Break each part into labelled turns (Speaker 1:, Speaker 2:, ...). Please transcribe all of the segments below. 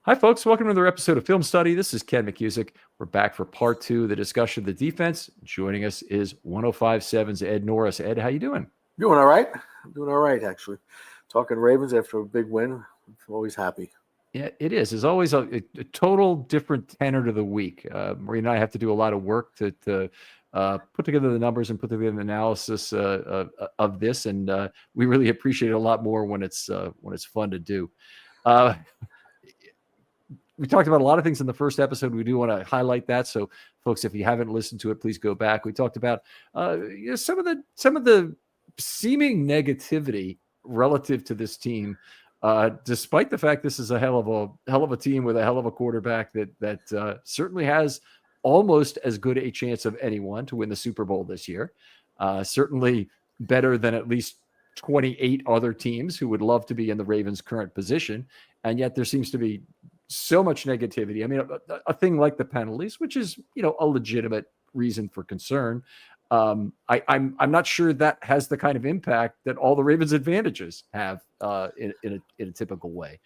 Speaker 1: Hi, folks. Welcome to another episode of Film Study. This is Ken McCusick. We're back for part two of the discussion of the defense. Joining us is 105.7's Ed Norris. Ed, how you doing?
Speaker 2: Doing all right. I'm doing all right, actually. Talking Ravens after a big win. I'm always happy.
Speaker 1: Yeah, it is. There's always a total different tenor to the week. Marie and I have to do a lot of work to put together the numbers and put together an analysis of this, and we really appreciate it a lot more when it's fun to do. We talked about a lot of things in the first episode. We do want to highlight that. So, folks, if you haven't listened to it, please go back. We talked about some of the seeming negativity relative to this team, despite the fact this is a hell of a team with a hell of a quarterback that certainly has almost as good a chance of anyone to win the Super Bowl this year. Certainly better than at least 28 other teams who would love to be in the Ravens' current position. And yet there seems to be so much negativity. I mean, a thing like the penalties, which is, a legitimate reason for concern. I'm not sure that has the kind of impact that all the Ravens' advantages have in a typical way.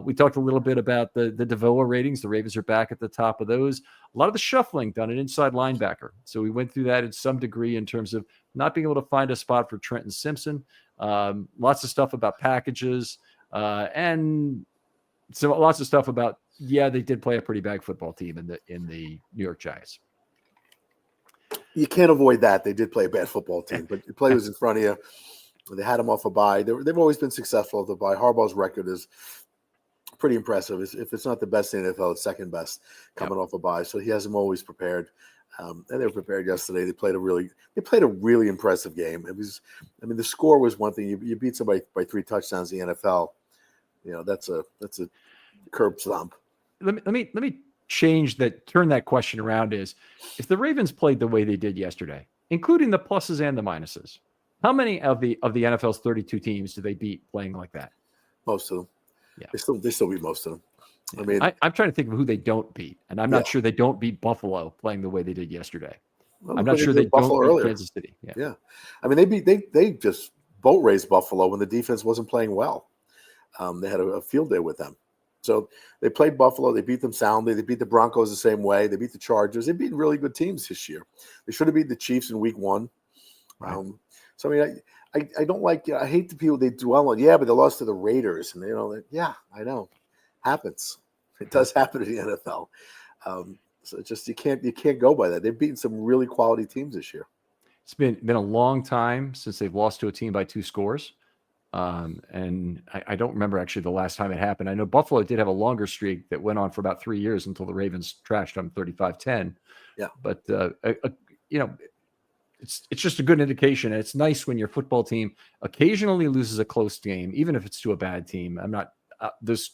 Speaker 1: We talked a little bit about the DVOA ratings. The Ravens are back at the top of those. A lot of the shuffling done an inside linebacker. So we went through that in some degree in terms of not being able to find a spot for Trenton Simpson. Lots of stuff about packages and so lots of stuff about, they did play a pretty bad football team in the New York Giants.
Speaker 2: You can't avoid that. They did play a bad football team, but the play was in front of you. They had them off a bye. They've always been successful at the bye. Harbaugh's record is pretty impressive. If it's not the best in the NFL, it's second best coming off a bye. So he has them always prepared. And they were prepared yesterday. They played a really impressive game. The score was one thing. You beat somebody by 3 touchdowns in the NFL. That's a curb stomp.
Speaker 1: Let me turn that question around. Is if the Ravens played the way they did yesterday, including the pluses and the minuses, how many of the NFL's 32 teams do they beat playing like that?
Speaker 2: Most of them.
Speaker 1: Yeah,
Speaker 2: they still beat most of them.
Speaker 1: I mean, I'm trying to think of who they don't beat, and I'm not sure they don't beat Buffalo playing the way they did yesterday. Well, I'm not sure they don't beat Kansas City.
Speaker 2: Yeah. I mean, they just boat raced Buffalo when the defense wasn't playing well. They had a field day with them. So they played Buffalo. They beat them soundly. They beat the Broncos the same way. They beat the Chargers. They beat really good teams this year. They should have beat the Chiefs in week 1. Right. So, I mean, I don't like – I hate the people they dwell on. Yeah, but they lost to the Raiders. And, I know. Happens. It does happen in the NFL. So it's just you can't go by that. They've beaten some really quality teams this year.
Speaker 1: It's been a long time since they've lost to a team by 2 scores. And I don't remember actually the last time it happened. I know Buffalo did have a longer streak that went on for about 3 years until the Ravens trashed them 35-10.
Speaker 2: Yeah.
Speaker 1: But, it's just a good indication. And it's nice when your football team occasionally loses a close game, even if it's to a bad team. I'm not, those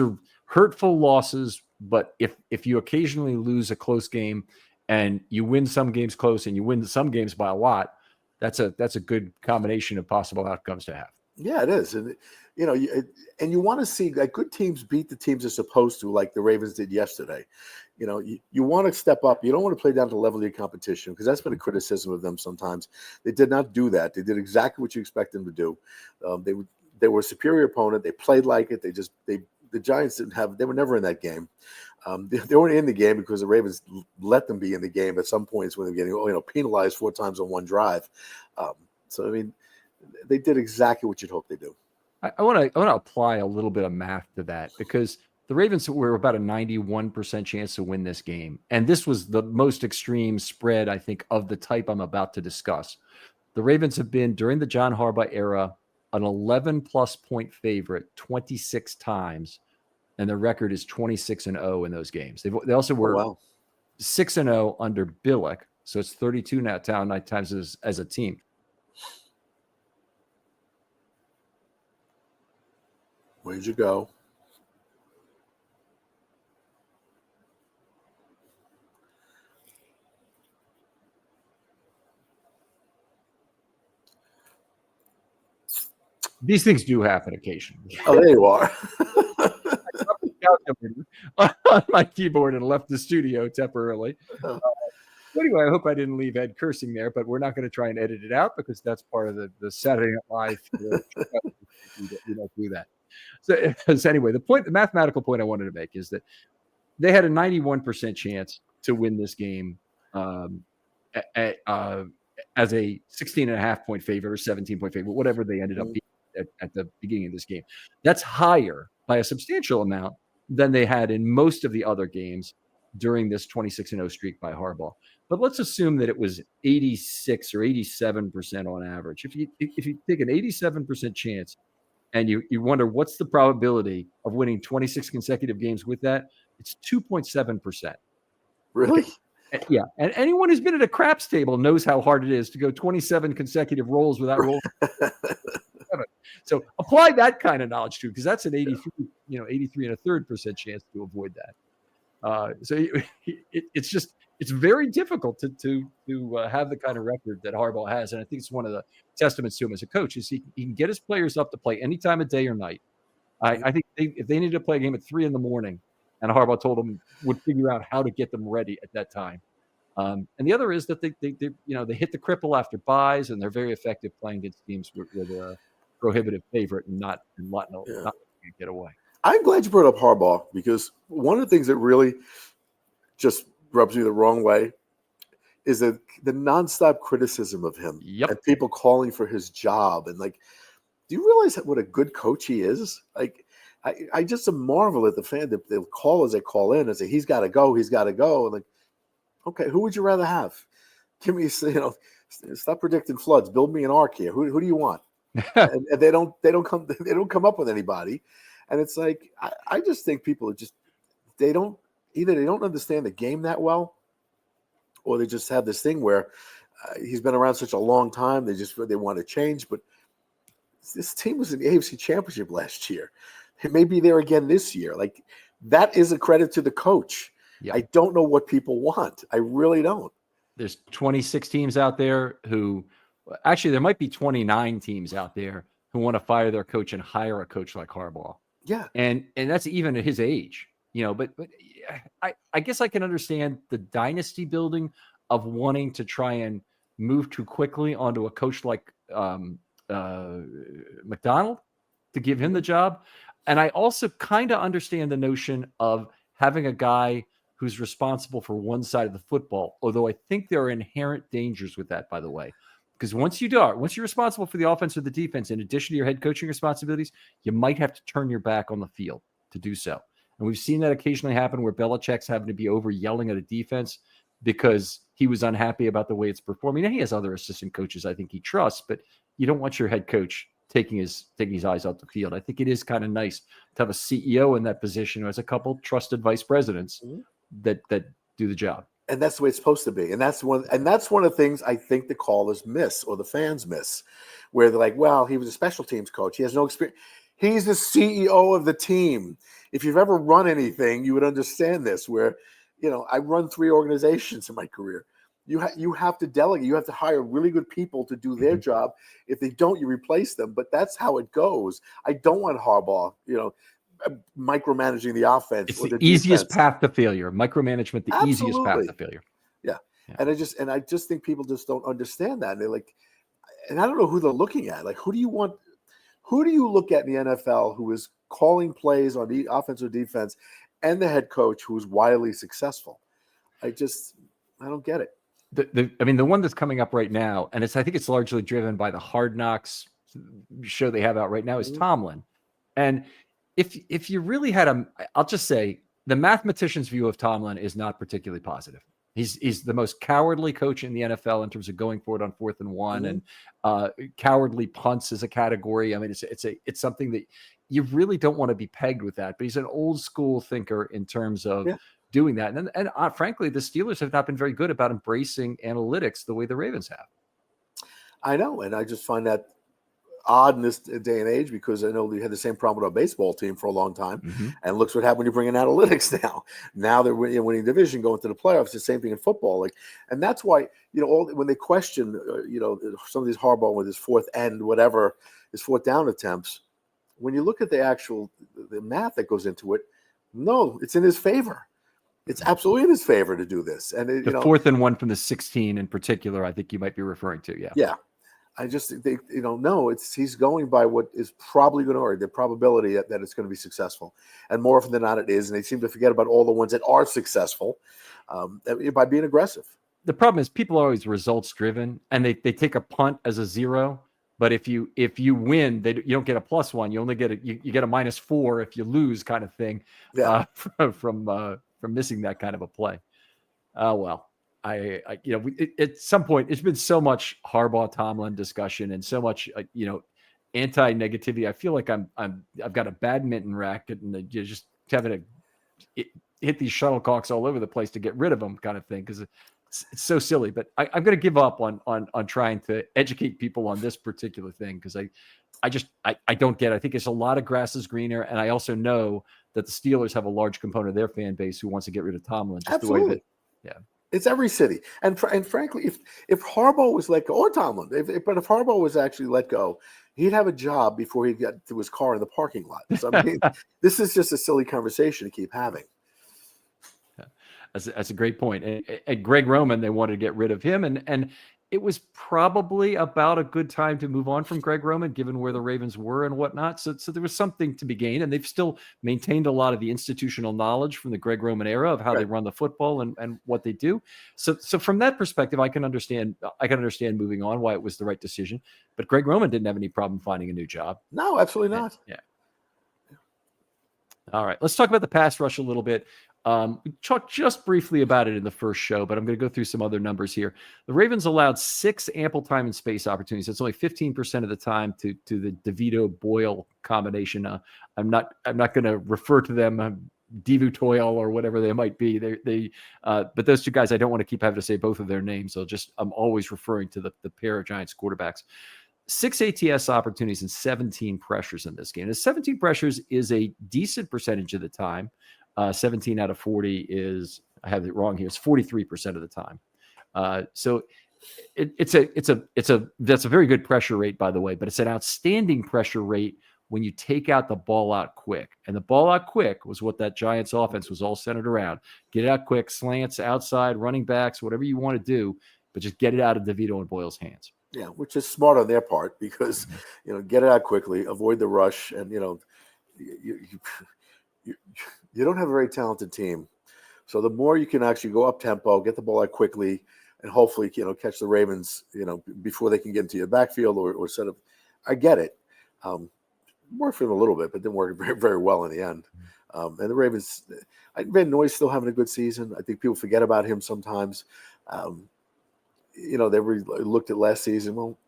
Speaker 1: are hurtful losses, but if you occasionally lose a close game and you win some games close and you win some games by a lot, that's a good combination of possible outcomes to have.
Speaker 2: Yeah, it is. And, you want to see like good teams beat the teams they're supposed to, like the Ravens did yesterday. You want to step up. You don't want to play down to the level of your competition because that's been a criticism of them sometimes. They did not do that. They did exactly what you expect them to do. They were a superior opponent. They played like it. The Giants they were never in that game. They weren't in the game because the Ravens let them be in the game at some points when they're getting penalized 4 times on one drive. So I mean, they did exactly what you'd hope they do.
Speaker 1: I want to apply a little bit of math to that because the Ravens were about a 91% chance to win this game, and this was the most extreme spread I think of the type I'm about to discuss. The Ravens have been during the John Harbaugh era an 11-plus point favorite 26 times. And their record is 26-0 in those games. They also were 6-0 under Billick, so it's 32 now 9 times as a team.
Speaker 2: Where'd you go?
Speaker 1: These things do happen occasionally.
Speaker 2: Oh, there you are.
Speaker 1: On my keyboard and left the studio temporarily. Anyway, I hope I didn't leave Ed cursing there, but we're not going to try and edit it out because that's part of the Saturday Night Live. We don't do that. So anyway, the mathematical point I wanted to make is that they had a 91% chance to win this game as a 16.5-point favorite or 17-point favorite, whatever they ended up being at the beginning of this game. That's higher by a substantial amount than they had in most of the other games during this 26-0 streak by Harbaugh. But let's assume that it was 86 or 87% on average. If you take an 87% chance and you wonder what's the probability of winning 26 consecutive games with that, it's 2.7%.
Speaker 2: Really?
Speaker 1: Yeah. And anyone who's been at a craps table knows how hard it is to go 27 consecutive rolls without rolling. So apply that kind of knowledge to it, because that's an 83.3% chance to avoid that. So it's very difficult to have the kind of record that Harbaugh has, and I think it's one of the testaments to him as a coach is he can get his players up to play any time of day or night. I think if they needed to play a game at 3 a.m. and Harbaugh told them would figure out how to get them ready at that time. And the other is that they hit the cripple after buys, and they're very effective playing against teams with a prohibitive favorite and not get away.
Speaker 2: I'm glad you brought up Harbaugh, because one of the things that really just rubs me the wrong way is that the nonstop criticism of him and people calling for his job. And do you realize what a good coach he is? I just marvel at the callers that call in and say, he's got to go. And okay, who would you rather have? Give me, stop predicting floods. Build me an ark here. Who do you want? and they don't come up with anybody. And it's I just think people are they don't understand the game that well, or they just have this thing where he's been around such a long time. They want to change. But this team was in the AFC Championship last year. It may be there again this year. That is a credit to the coach. Yep. I don't know what people want. I really don't.
Speaker 1: There's 26 teams out there who actually there might be 29 teams out there who want to fire their coach and hire a coach like Harbaugh.
Speaker 2: Yeah.
Speaker 1: And that's even at his age, but I guess I can understand the dynasty building of wanting to try and move too quickly onto a coach like McDonald to give him the job. And I also kind of understand the notion of having a guy who's responsible for one side of the football, although I think there are inherent dangers with that, by the way. Because once you're responsible for the offense or the defense, in addition to your head coaching responsibilities, you might have to turn your back on the field to do so. And we've seen that occasionally happen where Belichick's having to be over yelling at a defense because he was unhappy about the way it's performing. Now, he has other assistant coaches I think he trusts, but you don't want your head coach taking his eyes out the field. I think it is kind of nice to have a CEO in that position who has a couple trusted vice presidents that do the job.
Speaker 2: And that's the way it's supposed to be. And that's one of the things I think the callers miss, or the fans miss, where they're like, well, he was a special teams coach. He has no experience. He's the CEO of the team. If you've ever run anything, you would understand this, where, I run 3 organizations in my career. You have to delegate. You have to hire really good people to do their job. If they don't, you replace them. But that's how it goes. I don't want Harbaugh, micromanaging the offense.
Speaker 1: It's the easiest path to failure. Micromanagement, the easiest path to failure.
Speaker 2: Yeah. And I just think people just don't understand that. And they're and I don't know who they're looking at. Who do you want? Who do you look at in the NFL who is calling plays on the offense or defense, and the head coach who is wildly successful? I don't get it.
Speaker 1: The one that's coming up right now, and I think it's largely driven by the Hard Knocks show they have out right now, is Tomlin. And if you really had I'll just say the mathematician's view of Tomlin is not particularly positive. He's the most cowardly coach in the NFL in terms of going for it on 4th and 1, and cowardly punts is a category. I mean, it's something that you really don't want to be pegged with that. But he's an old school thinker in terms of doing that. And frankly, the Steelers have not been very good about embracing analytics the way the Ravens have. I
Speaker 2: know, and I just find that odd in this day and age, because I know we had the same problem with our baseball team for a long time, and looks what happened when you bring in analytics now. Now they're winning division, going to the playoffs. The same thing in football, and that's why when they question some of these Harbaugh with his fourth down attempts, when you look at the math that goes into it, no, it's in his favor. It's absolutely in his favor to do this. And
Speaker 1: the 4th and 1 from the 16 in particular, I think you might be referring to. Yeah.
Speaker 2: I just think, no, he's going by what is probably going to, or the probability that it's going to be successful. And more often than not, it is. And they seem to forget about all the ones that are successful by being aggressive.
Speaker 1: The problem is people are always results driven, and they take a punt as a 0. But if you win, you don't get a +1. You only get you get a -4 if you lose, kind of thing.
Speaker 2: Yeah.
Speaker 1: From missing that kind of a play. Well, at some point, it's been so much Harbaugh Tomlin discussion and so much anti-negativity. I feel like I've got a badminton racket and you're just having to hit these shuttlecocks all over the place to get rid of them, kind of thing, because it's so silly. But I'm going to give up on trying to educate people on this particular thing, because I don't get it. I think it's a lot of grass is greener, and I also know that the Steelers have a large component of their fan base who wants to get rid of Tomlin. Just
Speaker 2: Absolutely.
Speaker 1: The way that,
Speaker 2: it's every city. And frankly, if Harbaugh was let go, or Tomlin, but if Harbaugh was actually let go, he'd have a job before he got to his car in the parking lot. So I mean, this is just a silly conversation to keep having.
Speaker 1: That's a great point. And Greg Roman, they wanted to get rid of him, and it was probably about a good time to move on from Greg Roman, given where the Ravens were and whatnot. So there was something to be gained, and they've still maintained a lot of the institutional knowledge from the Greg Roman era of how they run the football and what they do. So from that perspective, I can understand moving on, why it was the right decision. But Greg Roman didn't have any problem finding a new job.
Speaker 2: No, absolutely not.
Speaker 1: Yeah. All right, let's talk about the pass rush a little bit. We talked just briefly about it in the first show, but I'm going to go through some other numbers here. The Ravens allowed 6 ample time and space opportunities. That's only 15% of the time to the DeVito-Boyle combination. I'm not going to refer to them Devu-Toyle or whatever they might be. But those two guys, I don't want to keep having to say both of their names. I'm always referring to the pair of Giants quarterbacks. 6 ATS opportunities and 17 pressures in this game. And 17 pressures is a decent percentage of the time. 17 out of 40 is, I have it wrong here, it's 43% of the time. So that's a very good pressure rate, by the way, but it's an outstanding pressure rate when you take out the ball out quick. And the ball out quick was what that Giants offense was all centered around. Get it out quick, slants, outside, running backs, whatever you want to do, but just get it out of DeVito and Boyle's hands.
Speaker 2: Yeah, which is smart on their part, because get it out quickly, avoid the rush, and you don't have a very talented team. So the more you can actually go up tempo, get the ball out quickly, and hopefully catch the Ravens before they can get into your backfield or set up. I get it. Worked for them a little bit, but didn't work very, very well in the end. And the Ravens, Van Noy's still having a good season. I think people forget about him sometimes. They looked at last season. Well,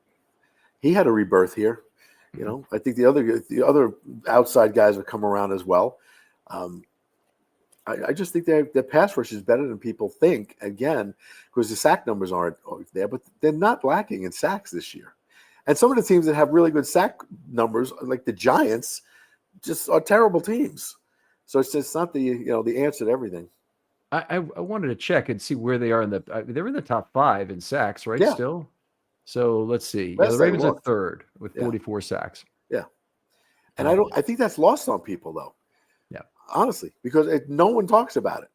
Speaker 2: he had a rebirth here. I think the other outside guys have come around as well. I just think their pass rush is better than people think, again, because the sack numbers aren't there, but they're not lacking in sacks this year. And some of the teams that have really good sack numbers, like the Giants, just are terrible teams. So it's just not the answer to everything.
Speaker 1: I wanted to check and see where they are they're in the top 5 in sacks, right?
Speaker 2: Yeah.
Speaker 1: Still. So let's see. The Ravens are 3rd with 44 sacks.
Speaker 2: Yeah. And I think that's lost on people, though.
Speaker 1: Yeah.
Speaker 2: Honestly, because no one talks about it,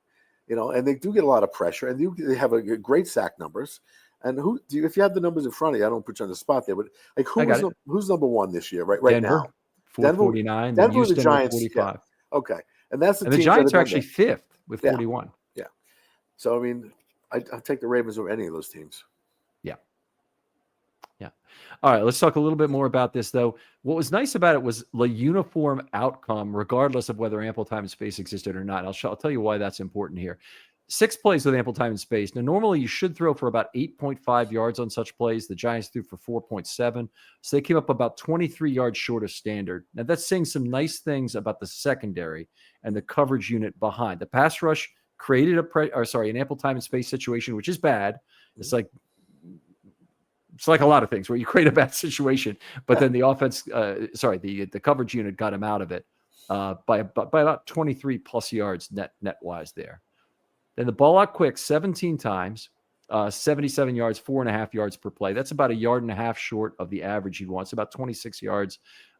Speaker 2: and they do get a lot of pressure, and they have a great sack numbers. And if you have the numbers in front of you, I don't put you on the spot there, but like who's number 1 this year, right
Speaker 1: Denver,
Speaker 2: now?
Speaker 1: 449.
Speaker 2: Denver, the Giants,
Speaker 1: 45.
Speaker 2: Yeah. Okay, and that's
Speaker 1: the Giants are actually 5th with 41.
Speaker 2: Yeah. So I mean, I'll take the Ravens over any of those teams.
Speaker 1: Yeah. All right, let's talk a little bit more about this, though. What was nice about it was the uniform outcome, regardless of whether ample time and space existed or not. I'll tell you why that's important here. 6 plays with ample time and space. Now, normally you should throw for about 8.5 yards on such plays. The Giants threw for 4.7. So they came up about 23 yards short of standard. Now, that's saying some nice things about the secondary and the coverage unit behind. The pass rush created an ample time and space situation, which is bad. It's like a lot of things where you create a bad situation, but then the offense, the coverage unit got him out of it by about 23 plus yards net wise there. Then the ball out quick 17 times, 77 yards, 4.5 yards per play. That's about 1.5 yards short of the average you'd want. It's about 26 yards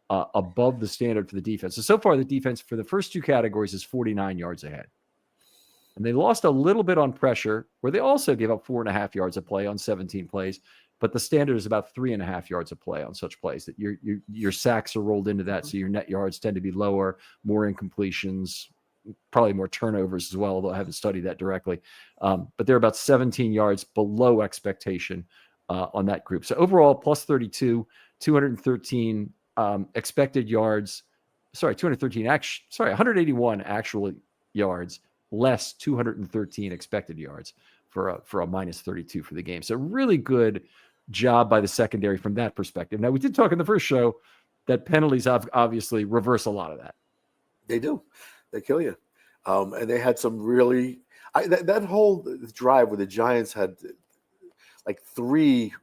Speaker 1: above the standard for the defense. So far, the defense for the first 2 categories is 49 yards ahead. And they lost a little bit on pressure, where they also gave up 4.5 yards a play on 17 plays. but the standard is about 3.5 yards of play on such plays. That your sacks are rolled into that, so your net yards tend to be lower, more incompletions, probably more turnovers as well, although I haven't studied that directly. But they're about 17 yards below expectation on that group. So overall, plus 32, 213 expected yards. 181 actual yards, less 213 expected yards for a minus 32 for the game. So really good job by the secondary from that perspective. Now, we did talk in the first show that penalties obviously reverse a lot of that.
Speaker 2: They do. They kill you. And they had some really that whole drive where the Giants had like 3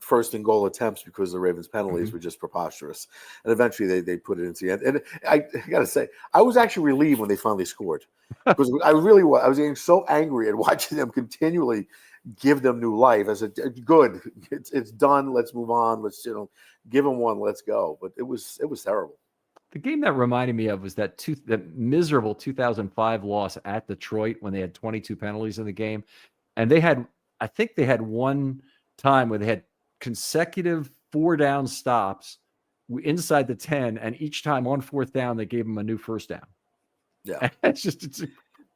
Speaker 2: first and goal attempts because the Ravens penalties were just preposterous. And eventually they put it into the end. And I got to say, I was actually relieved when they finally scored, because I really was. I was getting so angry at watching them continually give them new life. I said, good, it's done. Let's move on. Let's, give them one. Let's go. But it was terrible.
Speaker 1: The game that reminded me of was that miserable 2005 loss at Detroit when they had 22 penalties in the game. And I think they had one time where they had consecutive 4-down stops inside the 10, and each time on 4th down, they gave them a new first down.
Speaker 2: Yeah.
Speaker 1: It's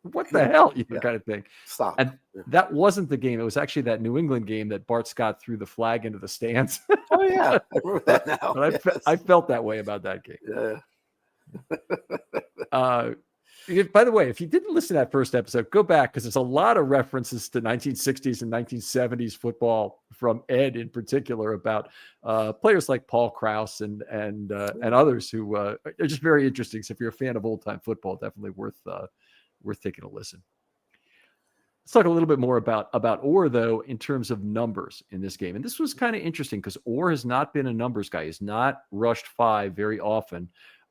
Speaker 1: what the hell, kind of thing.
Speaker 2: Stop.
Speaker 1: And that wasn't the game. It was actually that New England game that Bart Scott threw the flag into the stands.
Speaker 2: Oh, yeah. I remember that now.
Speaker 1: But I felt that way about that game.
Speaker 2: Yeah.
Speaker 1: By the way, if you didn't listen to that first episode, go back, because there's a lot of references to 1960s and 1970s football from Ed in particular, about players like Paul Krause and others who are just very interesting. So if you're a fan of old time football, definitely worth taking a listen. Let's talk a little bit more about Orr, though, in terms of numbers in this game. And this was kind of interesting because Orr has not been a numbers guy. He's not rushed 5 very often.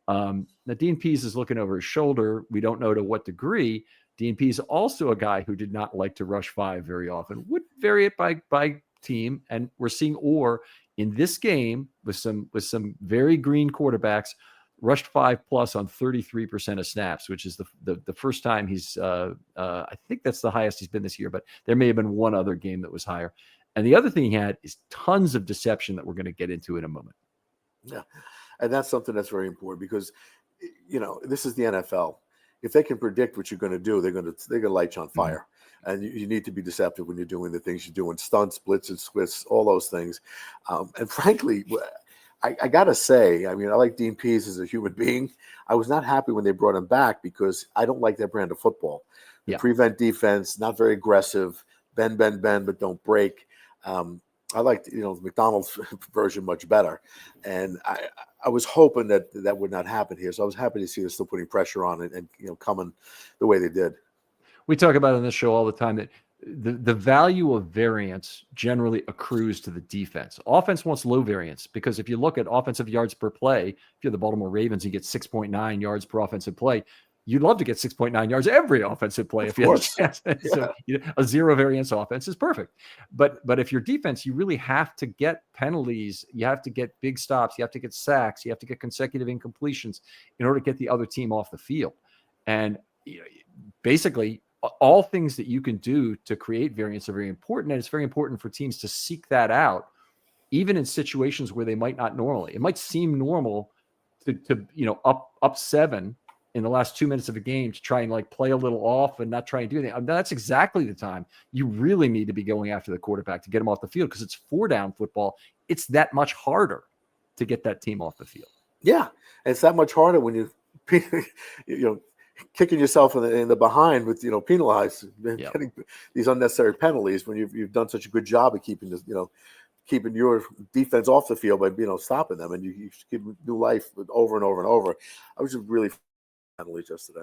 Speaker 1: Now, Dean Pease is looking over his shoulder. We don't know to what degree. Dean Pease, also a guy who did not like to rush 5 very often, would vary it by team. And we're seeing Orr in this game with some very green quarterbacks rushed 5+ on 33% of snaps, which is the first time he's, I think that's the highest he's been this year, but there may have been one other game that was higher. And the other thing he had is tons of deception that we're going to get into in a moment.
Speaker 2: Yeah. And that's something that's very important, because, this is the NFL. If they can predict what you're going to do, they're going to light you on fire. And you need to be deceptive when you're doing the things you're doing, stunts, blitzes, splits, all those things. And frankly, I got to say, I like Dean Pease as a human being. I was not happy when they brought him back, because I don't like that brand of football. The prevent defense, not very aggressive, bend, but don't break. I liked, the McDonald's version much better. And I was hoping that would not happen here. So I was happy to see they're still putting pressure on it and coming the way they did.
Speaker 1: We talk about on this show all the time that the value of variance generally accrues to the defense. Offense wants low variance, because if you look at offensive yards per play, if you're the Baltimore Ravens, you get 6.9 yards per offensive play. You'd love to get 6.9 yards every offensive play if you had a chance. So a 0 variance offense is perfect. But if your defense, you really have to get penalties, you have to get big stops, you have to get sacks, you have to get consecutive incompletions in order to get the other team off the field. And basically, all things that you can do to create variance are very important. And it's very important for teams to seek that out, even in situations where they might not normally. It might seem normal to up 7 in the last 2 minutes of a game to try and play a little off and not try and do anything. That's exactly the time you really need to be going after the quarterback to get him off the field, because it's 4-down football. It's that much harder to get that team off the field.
Speaker 2: Yeah, and it's that much harder when you kicking yourself in the behind with penalized, getting these unnecessary penalties when you've done such a good job of keeping this keeping your defense off the field by stopping them, and you give new life over and over and over. I was just really penalties yesterday.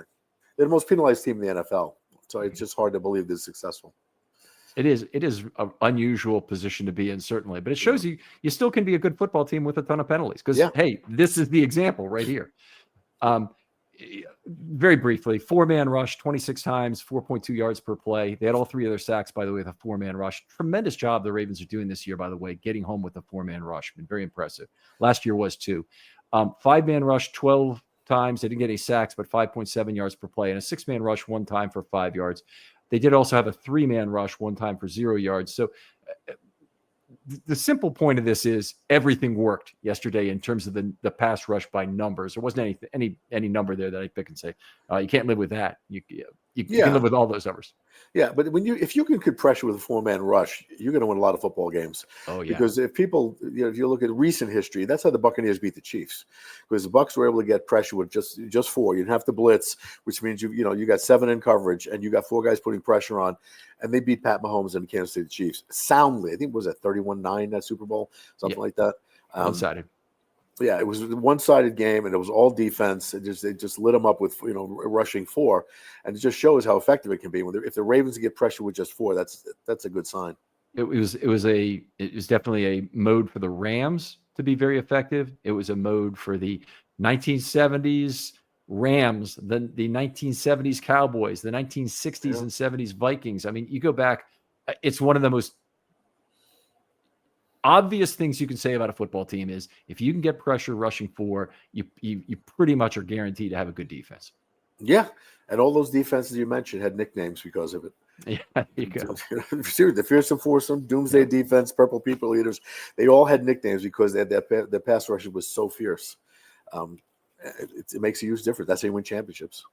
Speaker 2: They're the most penalized team in the NFL, so it's just hard to believe they're successful. It is
Speaker 1: an unusual position to be in, certainly, but it shows you still can be a good football team with a ton of penalties. Because hey, this is the example right here. Very briefly, 4-man rush 26 times, 4.2 yards per play. They had all 3 of their sacks, by the way, with a 4-man rush. Tremendous job the Ravens are doing this year, by the way, getting home with a 4-man rush. Been very impressive. Last year was too. 5-man rush 12 times. They didn't get any sacks, but 5.7 yards per play, and a 6-man rush 1 time for 5 yards. They did also have a 3-man rush 1 time for 0 yards. So the simple point of this is everything worked yesterday in terms of the pass rush by numbers. There wasn't any number there that I pick and say you can't live with that. You can live with all those numbers.
Speaker 2: Yeah, but if you can pressure with a 4-man rush, you're going to win a lot of football games.
Speaker 1: Oh yeah.
Speaker 2: Because if you look at recent history, that's how the Buccaneers beat the Chiefs. Because the Bucs were able to get pressure with just 4. You didn't have to blitz, which means you got 7 in coverage and you got 4 guys putting pressure on, and they beat Pat Mahomes and the Kansas City Chiefs soundly. I think it was at 31-9 that Super Bowl, something like that.
Speaker 1: One-sided.
Speaker 2: Yeah, it was a one-sided game, and it was all defense. It just lit them up with rushing 4, and it just shows how effective it can be. If the Ravens get pressure with just 4, that's a good sign.
Speaker 1: It was definitely a mode for the Rams to be very effective. It was a mode for the 1970s Rams, the 1970s Cowboys, the 1960s and 70s Vikings. I mean, you go back, it's one of the most obvious things you can say about a football team is if you can get pressure rushing 4, you pretty much are guaranteed to have a good defense.
Speaker 2: Yeah, and all those defenses you mentioned had nicknames because of it.
Speaker 1: Yeah, there you go.
Speaker 2: The Fearsome Foursome, Doomsday Defense, Purple People Eaters, they all had nicknames because their pass rush was so fierce. It makes a huge difference. That's how you win championships.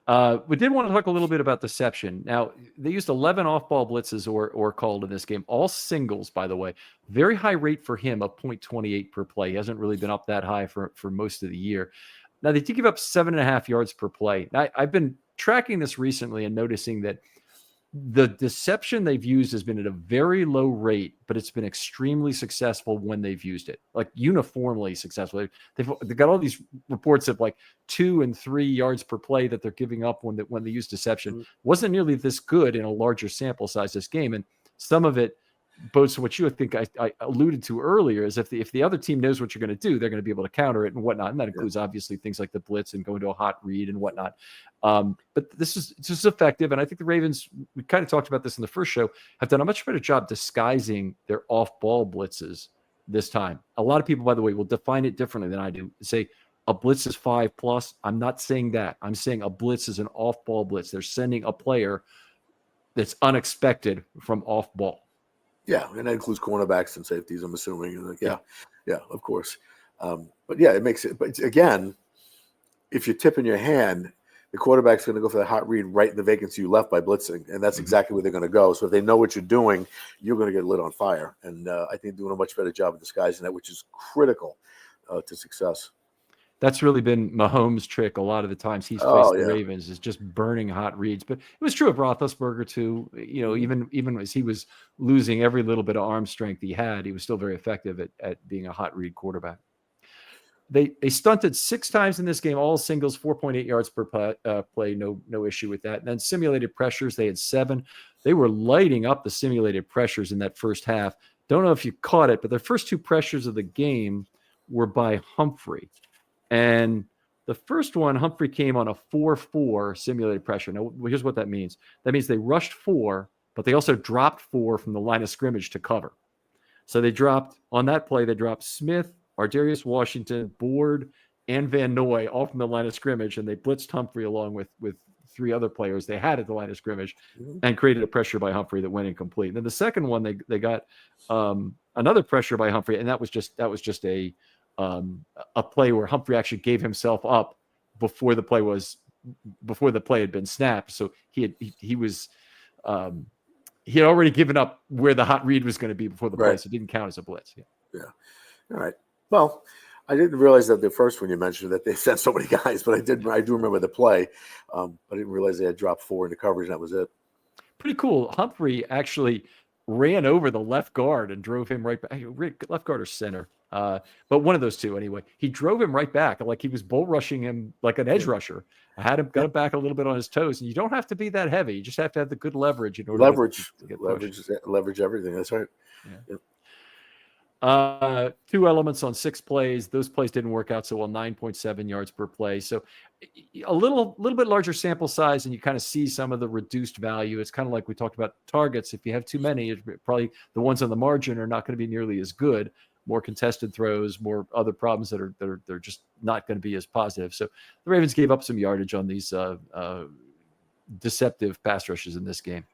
Speaker 1: We did want to talk a little bit about deception. Now, they used 11 off-ball blitzes or called in this game, all singles, by the way. Very high rate for him of 0.28 per play. He hasn't really been up that high for most of the year. Now, they did give up 7.5 yards per play. I've been tracking this recently and noticing that the deception they've used has been at a very low rate, but it's been extremely successful when they've used it, like uniformly successful. They've got all these reports of like 2 and 3 yards per play that they're giving up when they use deception. Wasn't nearly this good in a larger sample size this game, and some of it bodes to what you think I alluded to earlier is if the other team knows what you're going to do, they're going to be able to counter it and whatnot. And that includes obviously things like the blitz and going to a hot read and whatnot. But this is effective. And I think the Ravens, we kind of talked about this in the first show, have done a much better job disguising their off-ball blitzes this time. A lot of people, by the way, will define it differently than I do. Say a blitz is 5+. I'm not saying that. I'm saying a blitz is an off-ball blitz. They're sending a player that's unexpected from off-ball.
Speaker 2: Yeah, and that includes cornerbacks and safeties, I'm assuming. Yeah, of course. But yeah, it makes it. But again, if you're tipping your hand, the quarterback's going to go for the hot read right in the vacancy you left by blitzing, and that's exactly where they're going to go. So if they know what you're doing, you're going to get lit on fire. And I think they're doing a much better job of disguising that, which is critical to success.
Speaker 1: That's really been Mahomes' trick a lot of the times he's faced the Ravens is just burning hot reads. But it was true of Roethlisberger too. Even as he was losing every little bit of arm strength he had, he was still very effective at being a hot read quarterback. They stunted 6 times in this game, all singles, 4.8 yards per play. No issue with that. And then simulated pressures, they had 7. They were lighting up the simulated pressures in that first half. Don't know if you caught it, but the first 2 pressures of the game were by Humphrey. And the first one, Humphrey came on a 4-4 simulated pressure. Now, here's what that means. That means they rushed 4, but they also dropped 4 from the line of scrimmage to cover. So they dropped, on that play, they dropped Smith, Ardarius Washington, Board, and Van Noy all from the line of scrimmage, and they blitzed Humphrey along with 3 other players they had at the line of scrimmage and created a pressure by Humphrey that went incomplete. And then the second one, they got another pressure by Humphrey, and that was just a play where Humphrey actually gave himself up before the play had been snapped. So he had already given up where the hot read was going to be before the play, so it didn't count as a blitz. Yeah.
Speaker 2: All right. Well, I didn't realize that the first one you mentioned that they sent so many guys, but I do remember the play. I didn't realize they had dropped 4 into coverage, and that was it.
Speaker 1: Pretty cool. Humphrey actually ran over the left guard and drove him right back. Left guard or center. But one of those two anyway. He drove him right back, like he was bull rushing him like an edge rusher. Got him back a little bit on his toes. And you don't have to be that heavy. You just have to have the good leverage in order to get
Speaker 2: leverage everything. That's right.
Speaker 1: Yeah. 2 elements on 6 plays. Those plays didn't work out so well. 9.7 yards per play. So a little bit larger sample size, and you kind of see some of the reduced value. It's kind of like we talked about targets. If you have too many, probably the ones on the margin are not going to be nearly as good. More contested throws, more other problems that are just not going to be as positive. So the Ravens gave up some yardage on these deceptive pass rushes in this game.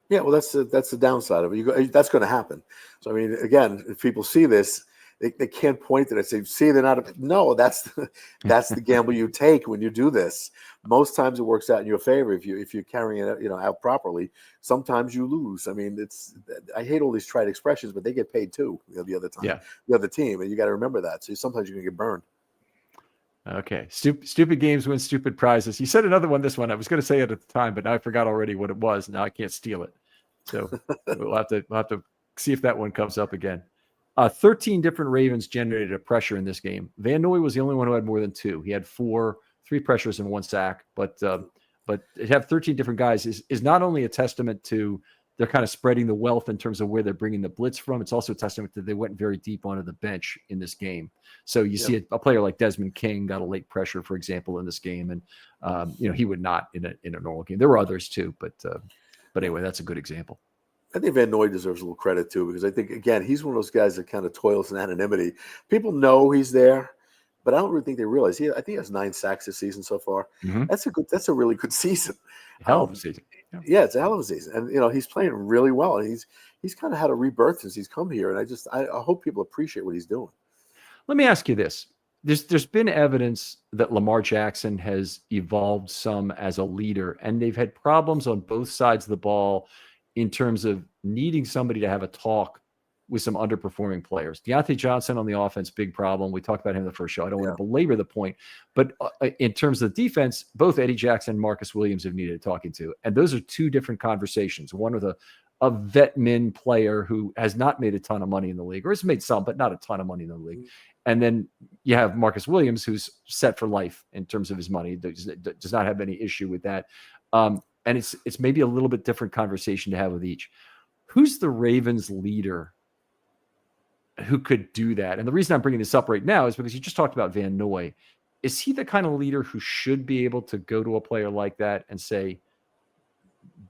Speaker 2: Yeah, well, that's the downside of it. That's going to happen. So I mean, again, if people see this, they can't point to it and say, "See, they're not." No, that's the gamble you take when you do this. Most times it works out in your favor if you're carrying it out properly. Sometimes you lose. I mean, I hate all these trite expressions, but they get paid too. The other time,
Speaker 1: Yeah.
Speaker 2: the other team, and you got to remember that. So sometimes you're going to get burned.
Speaker 1: Okay. Stupid games win stupid prizes. You said another one. This one I was going to say it at the time, but now I forgot already what it was. Now I can't steal it. So we'll have to see if that one comes up again. 13 different Ravens generated a pressure in this game. Van Noy was the only one who had more than two. He had three pressures and one sack. But to have 13 different guys is not only a testament to they're kind of spreading the wealth in terms of where they're bringing the blitz from. It's also a testament that they went very deep onto the bench in this game. So you see a player like Desmond King got a late pressure, for example, in this game, and he would not in a normal game. There were others too, but anyway, that's a good example.
Speaker 2: I think Van Noy deserves a little credit too, because I think again he's one of those guys that kind of toils in anonymity. People know he's there, but I don't really think they realize. I think he has 9 sacks this season so far.
Speaker 1: Mm-hmm.
Speaker 2: That's a really good season.
Speaker 1: Hell of a season.
Speaker 2: Yeah, it's a hell of a season, and he's playing really well. And he's kind of had a rebirth since he's come here, and I hope people appreciate what he's doing.
Speaker 1: Let me ask you this: there's been evidence that Lamar Jackson has evolved some as a leader, and they've had problems on both sides of the ball in terms of needing somebody to have a talk with some underperforming players. Deontay Johnson on the offense, big problem. We talked about him in the first show. I don't want to belabor the point, but in terms of defense, both Eddie Jackson and Marcus Williams have needed talking to. And those are two different conversations. One with a vet min player who has not made a ton of money in the league, or has made some, but not a ton of money in the league. And then you have Marcus Williams, who's set for life in terms of his money, does not have any issue with that. And it's maybe a little bit different conversation to have with each. Who's the Ravens leader who could do that? And the reason I'm bringing this up right now is because you just talked about Van Noy. Is he the kind of leader who should be able to go to a player like that and say,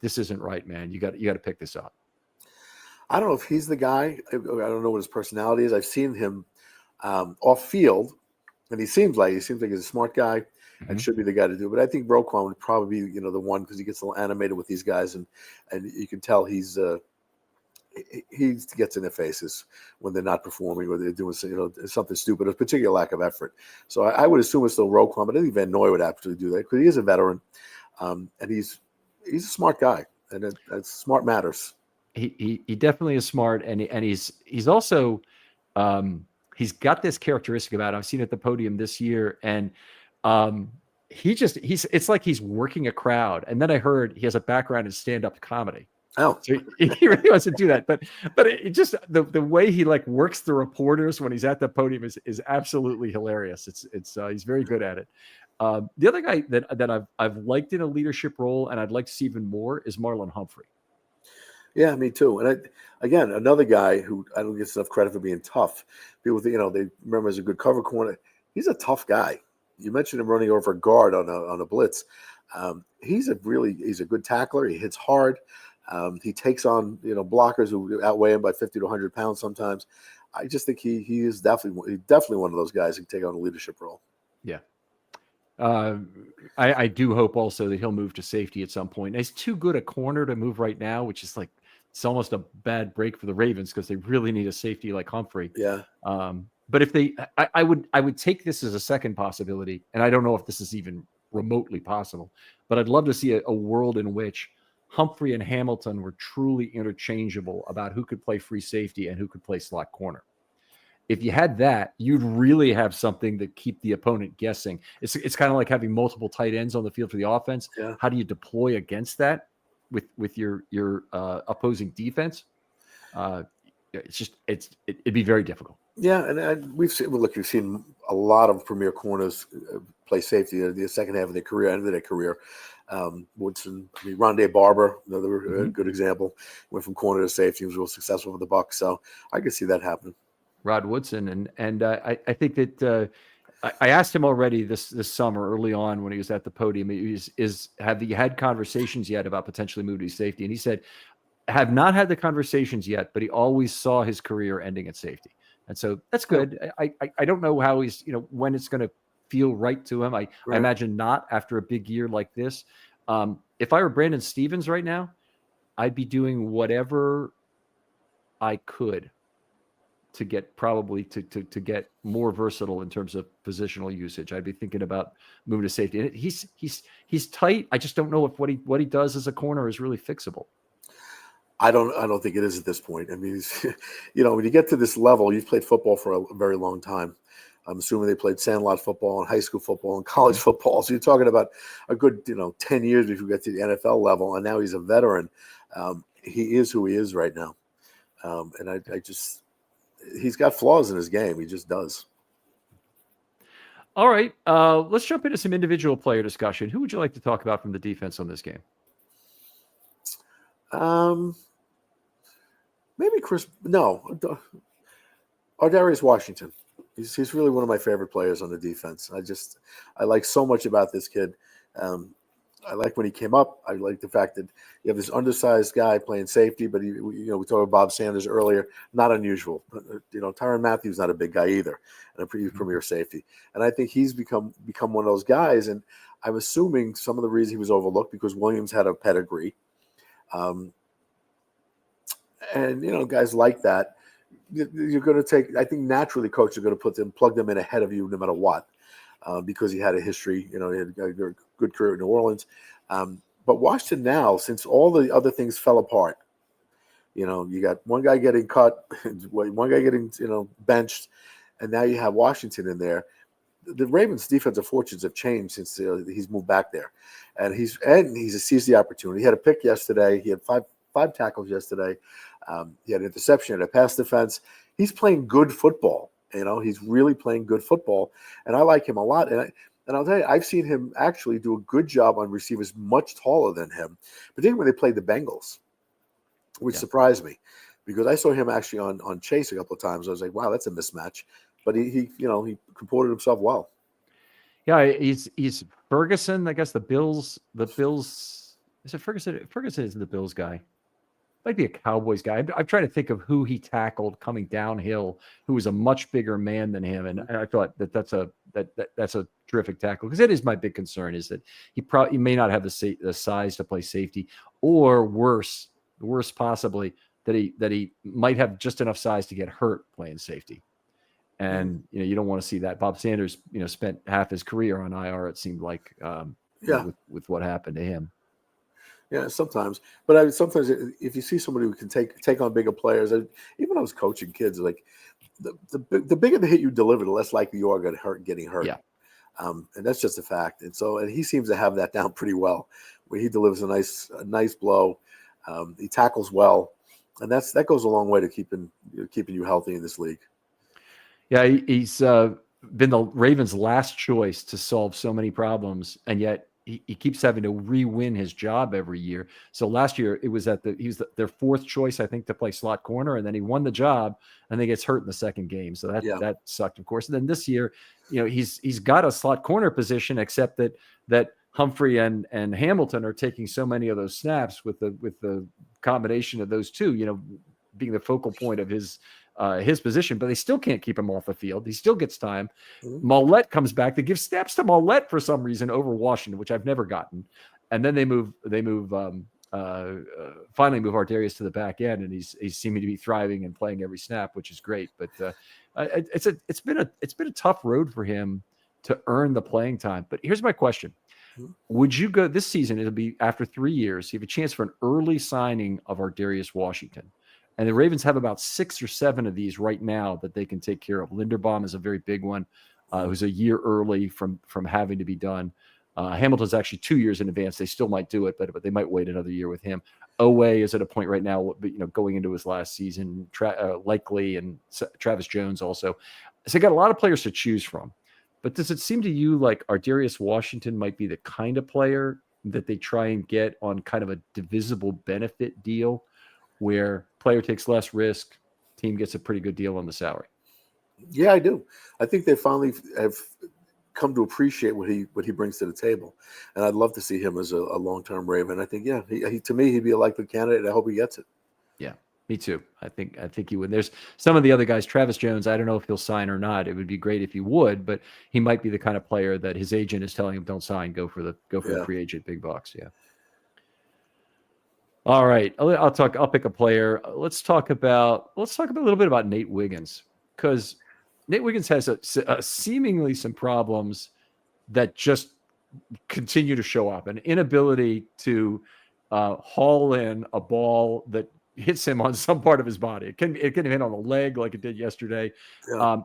Speaker 1: this isn't right, man. You got to pick this up?
Speaker 2: I don't know if he's the guy. I don't know what his personality is. I've seen him off field, and he seems like he's a smart guy and should be the guy to do it. But I think Roquan would probably be, the one, because he gets a little animated with these guys, and you can tell he gets in their faces when they're not performing or they're doing something stupid, a particular lack of effort. So I would assume it's still Roquan, but I think Van Noy would absolutely do that because he is a veteran, and he's a smart guy, and smart matters.
Speaker 1: He definitely is smart, and he's also he's got this characteristic about him. I've seen it at the podium this year, and it's like he's working a crowd. And then I heard he has a background in stand-up comedy.
Speaker 2: Oh,
Speaker 1: so he really wants to do that, but it just the way he works the reporters when he's at the podium is absolutely hilarious. It's he's very good at it. The other guy that I've liked in a leadership role, and I'd like to see even more, is Marlon Humphrey.
Speaker 2: Yeah, me too. And again, another guy who I don't get enough credit for being tough. People think, they remember as a good cover corner. He's a tough guy. You mentioned him running over a guard on a blitz. He's a good tackler. He hits hard. He takes on blockers who outweigh him by 50 to 100 pounds sometimes. I just think he is definitely one of those guys who can take on a leadership role.
Speaker 1: Yeah. I do hope also that he'll move to safety at some point. He's too good a corner to move right now, which is it's almost a bad break for the Ravens because they really need a safety like Humphrey.
Speaker 2: Yeah.
Speaker 1: But if I would take this as a second possibility, and I don't know if this is even remotely possible, but I'd love to see a world in which Humphrey and Hamilton were truly interchangeable about who could play free safety and who could play slot corner. If you had that, you'd really have something to keep the opponent guessing. It's kind of like having multiple tight ends on the field for the offense.
Speaker 2: Yeah.
Speaker 1: How do you deploy against that with your opposing defense? It'd be very difficult.
Speaker 2: Yeah, and we've seen a lot of premier corners play safety in the second half of their career, end of their career. Woodson, Rondé Barber, another good example, went from corner to safety. He was real successful with the Bucs, so I could see that happen.
Speaker 1: Rod Woodson, and I think that I asked him already this summer early on when he was at the podium. Have you had conversations yet about potentially moving to safety? And he said, have not had the conversations yet, but he always saw his career ending at safety. And so that's good. I don't know how he's, when it's going to feel right to him. I imagine not after a big year like this. If I were Brandon Stevens right now, I'd be doing whatever I could to get probably to get more versatile in terms of positional usage. I'd be thinking about moving to safety. And he's tight. I just don't know if what he does as a corner is really fixable.
Speaker 2: I don't think it is at this point. I mean, when you get to this level, you've played football for a very long time. I'm assuming they played sandlot football and high school football and college football. So you're talking about a good, 10 years before you get to the NFL level. And now he's a veteran. He is who he is right now. And I just, he's got flaws in his game. He just does.
Speaker 1: All right. Let's jump into some individual player discussion. Who would you like to talk about from the defense on this game?
Speaker 2: Maybe Ardarius Washington. He's really one of my favorite players on the defense. I like so much about this kid. I like when he came up. I like the fact that you have this undersized guy playing safety, but we talked about Bob Sanders earlier. Not unusual. Tyrann Mathieu not a big guy either, and a pretty premier safety. And I think he's become one of those guys. And I'm assuming some of the reason he was overlooked because Williams had a pedigree. And guys like that, you're going to take. I think naturally, coaches are going to plug them in ahead of you no matter what, because he had a history. He had a good career in New Orleans. But Washington now, since all the other things fell apart, you got one guy getting cut, one guy getting benched, and now you have Washington in there. The Ravens' defensive fortunes have changed since he's moved back there, and he's seized the opportunity. He had a pick yesterday. He had five tackles yesterday. He had an interception and a pass defense. He's playing good football. He's really playing good football, and I like him a lot. And I'll tell you, I've seen him actually do a good job on receivers much taller than him, particularly when they played the Bengals, which surprised me because I saw him actually on Chase a couple of times. I was like, wow, that's a mismatch. But he comported himself well.
Speaker 1: Yeah, he's Ferguson. I guess the Bills. Is it Ferguson? Ferguson is the Bills guy. Might be a Cowboys guy. I'm trying to think of who he tackled coming downhill, who was a much bigger man than him, and I thought that's a terrific tackle because it is my big concern is that he may not have the size to play safety, or worse possibly that he might have just enough size to get hurt playing safety. And you don't want to see that. Bob Sanders, spent half his career on IR. It seemed like, with what happened to him.
Speaker 2: Yeah, sometimes. But sometimes if you see somebody who can take on bigger players, even when I was coaching kids, like the bigger the hit you deliver, the less likely you are getting hurt.
Speaker 1: Yeah.
Speaker 2: And that's just a fact. And he seems to have that down pretty well, where he delivers a nice blow. He tackles well, and that goes a long way to keeping you healthy in this league.
Speaker 1: Yeah, he's been the Ravens' last choice to solve so many problems, and yet he keeps having to re-win his job every year. So last year he was their fourth choice, I think, to play slot corner, and then he won the job, and then he gets hurt in the second game. So that sucked, of course. And then this year, he's got a slot corner position, except that Humphrey and Hamilton are taking so many of those snaps with the combination of those two, being the focal point of his position, but they still can't keep him off the field. He still gets time.
Speaker 2: Mm-hmm.
Speaker 1: Mollett comes back. They give snaps to Mollett for some reason over Washington, which I've never gotten. And then they finally move Ardarius to the back end, and he's seeming to be thriving and playing every snap, which is great. But it's been a tough road for him to earn the playing time. But here's my question.
Speaker 2: Mm-hmm.
Speaker 1: Would you go this season? It'll be after 3 years. You have a chance for an early signing of Ardarius Washington. And the Ravens have about 6 or 7 of these right now that they can take care of. Linderbaum is a very big one, who's a year early from having to be done. Hamilton's actually 2 years in advance. They still might do it, but they might wait another year with him. Owe is at a point right now, going into his last season, likely, and Travis Jones also. So they got a lot of players to choose from. But does it seem to you like Ardarius Washington might be the kind of player that they try and get on kind of a divisible benefit deal, where player takes less risk, team gets a pretty good deal on the salary?
Speaker 2: Yeah, I do. I think they finally have come to appreciate what he brings to the table, and I'd love to see him as a long-term Raven. I think, he to me, he'd be a likely candidate. I hope he gets it.
Speaker 1: Yeah, me too. I think he would. There's some of the other guys, Travis Jones, I don't know if he'll sign or not. It would be great if he would, but he might be the kind of player that his agent is telling him, don't sign, go for the free agent, big bucks. Yeah. All right, I'll talk. I'll pick a player. Let's talk about a little bit about Nate Wiggins, because Nate Wiggins has seemingly some problems that just continue to show up. An inability to haul in a ball that hits him on some part of his body. It can hit on the leg like it did yesterday.
Speaker 2: Yeah.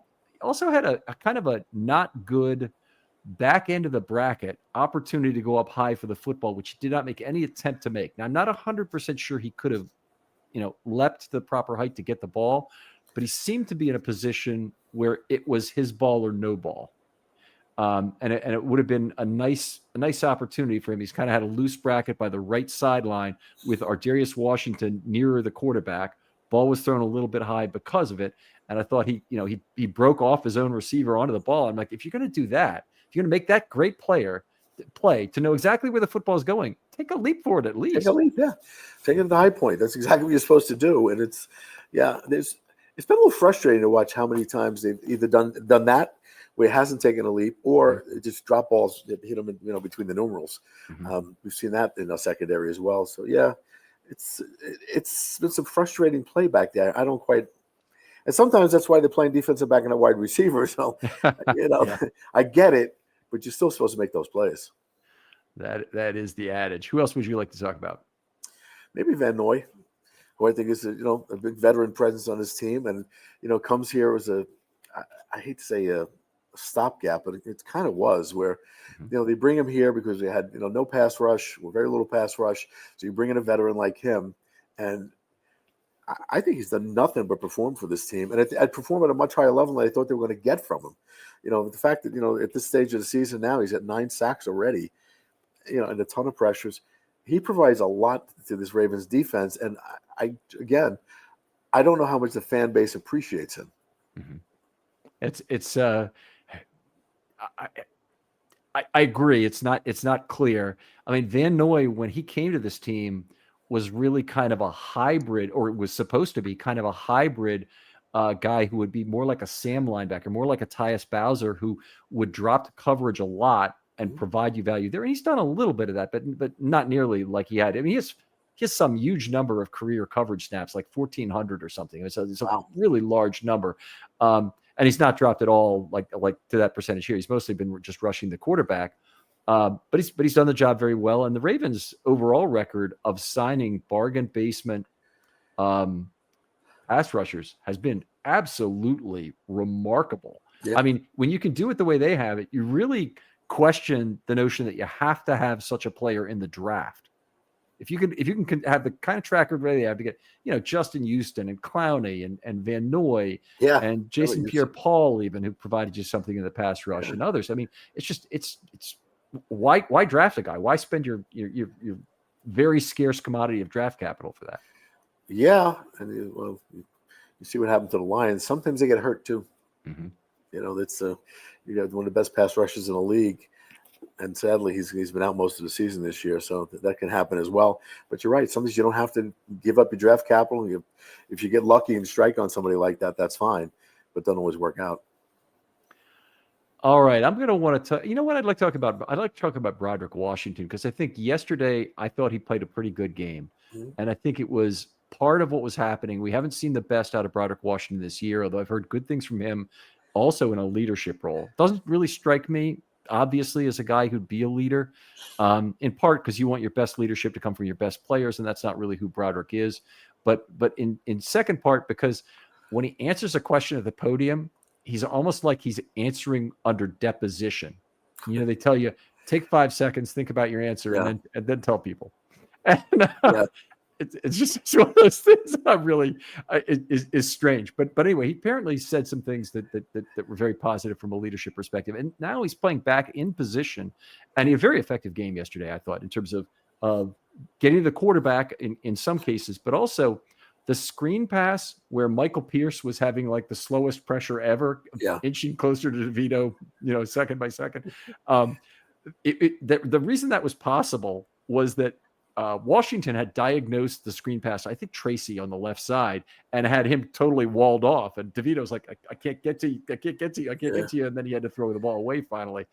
Speaker 1: Also had a kind of a not good back end of the bracket opportunity to go up high for the football, which he did not make any attempt to make. Now, I'm not 100% sure he could have, leapt the proper height to get the ball, but he seemed to be in a position where it was his ball or no ball. And it would have been a nice opportunity for him. He's kind of had a loose bracket by the right sideline with Ardarius Washington nearer the quarterback. Ball was thrown a little bit high because of it. And I thought he broke off his own receiver onto the ball. I'm like, if you're going to do that, if you're going to make that great player play to know exactly where the football is going, take a leap for it at least.
Speaker 2: Take a leap, yeah. Take it to the high point. That's exactly what you're supposed to do. And it's been a little frustrating to watch how many times they've either done that where it hasn't taken a leap, or just drop balls that hit them, between the numerals.
Speaker 1: Mm-hmm.
Speaker 2: We've seen that in the secondary as well. So yeah, it's been some frustrating play back there. I don't quite. And sometimes that's why they're playing defensive back and a wide receiver. So,
Speaker 1: Yeah.
Speaker 2: I get it, but you're still supposed to make those plays.
Speaker 1: That is the adage. Who else would you like to talk about?
Speaker 2: Maybe Van Noy, who I think is a big veteran presence on his team, and comes here as I hate to say a stopgap, but it kind of was, where they bring him here because they had no pass rush or very little pass rush. So you bring in a veteran like him, and I think he's done nothing but perform for this team, and I'd perform at a much higher level than I thought they were going to get from him. The fact that at this stage of the season now he's at 9 sacks already, and a ton of pressures. He provides a lot to this Ravens defense, and I don't know how much the fan base appreciates him.
Speaker 1: Mm-hmm. I agree. It's not clear. I mean, Van Noy, when he came to this team, was really kind of a hybrid, or it was supposed to be kind of a hybrid guy who would be more like a Sam linebacker, more like a Tyus Bowser, who would drop the coverage a lot and provide you value there. And he's done a little bit of that, but not nearly like he had. I mean, he has some huge number of career coverage snaps, like 1,400 or something. It's a really large number. And he's not dropped at all, like to that percentage here. He's mostly been just rushing the quarterback. But he's done the job very well. And the Ravens' overall record of signing bargain basement pass rushers has been absolutely remarkable. Yeah. I mean, when you can do it the way they have it, you really question the notion that you have to have such a player in the draft. If you can have the kind of track record they have to get, Justin Houston and Clowney and Van Noy and Jason Pierre-Paul, even, who provided you something in the pass rush, and others. I mean, it's why draft a guy? Why spend your very scarce commodity of draft capital for that?
Speaker 2: Yeah, and you see what happened to the Lions. Sometimes they get hurt too.
Speaker 1: Mm-hmm.
Speaker 2: That's you got one of the best pass rushers in the league. And sadly, he's been out most of the season this year, so that can happen as well. But you're right. Sometimes you don't have to give up your draft capital. If you get lucky and strike on somebody like that, that's fine, but doesn't always work out.
Speaker 1: All right, I'm going to want to. You know what I'd like to talk about? I'd like to talk about Broderick Washington, because I think yesterday I thought he played a pretty good game, and I think it was part of what was happening. We haven't seen the best out of Broderick Washington this year, although I've heard good things from him, also in a leadership role. Doesn't really strike me, obviously, as a guy who'd be a leader, in part because you want your best leadership to come from your best players, and that's not really who Broderick is. But in second part, because when he answers a question at the podium, he's almost like he's answering under deposition. They tell you, take 5 seconds, think about your answer, and then tell people. And it's just one of those things that really is strange. But anyway, he apparently said some things that were very positive from a leadership perspective. And now he's playing back in position, and he had a very effective game yesterday, I thought, in terms of getting the quarterback in some cases, but also the screen pass where Michael Pierce was having like the slowest pressure ever, inching closer to DeVito, second by second. The reason that was possible was that Washington had diagnosed the screen pass, I think Tracy on the left side, and had him totally walled off. And DeVito's like, I can't get to you. I can't get to you. And then he had to throw the ball away finally,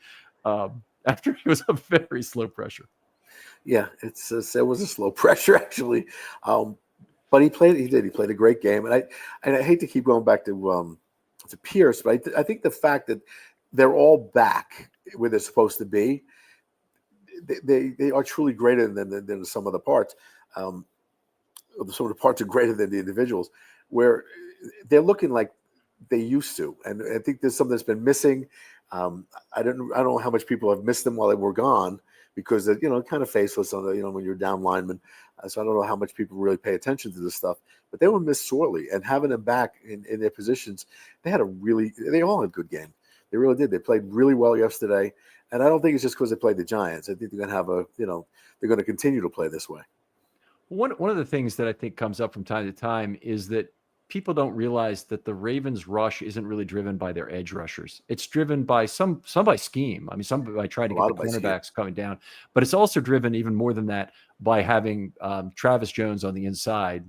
Speaker 1: after he was a very slow pressure.
Speaker 2: Yeah, it was a slow pressure actually, but he played a great game, and I hate to keep going back to Pierce, but I think the fact that they're all back where they're supposed to be, they are truly greater than the sum of the parts. Um, some of the parts are greater than the individuals, where they're looking like they used to, and I think there's something that's been missing. I don't know how much people have missed them while they were gone because they're, kind of faceless on when you're down lineman. So I don't know how much people really pay attention to this stuff, but they were missed sorely, and having them back in their positions, they all had a good game. They really did. They played really well yesterday, and I don't think it's just because they played the Giants. I think they're going to have they're going to continue to play this way.
Speaker 1: One of the things that I think comes up from time to time is that people don't realize that the Ravens rush isn't really driven by their edge rushers. It's driven by some by scheme. I mean, some by trying to get the cornerbacks coming down, but it's also driven even more than that by having Travis Jones on the inside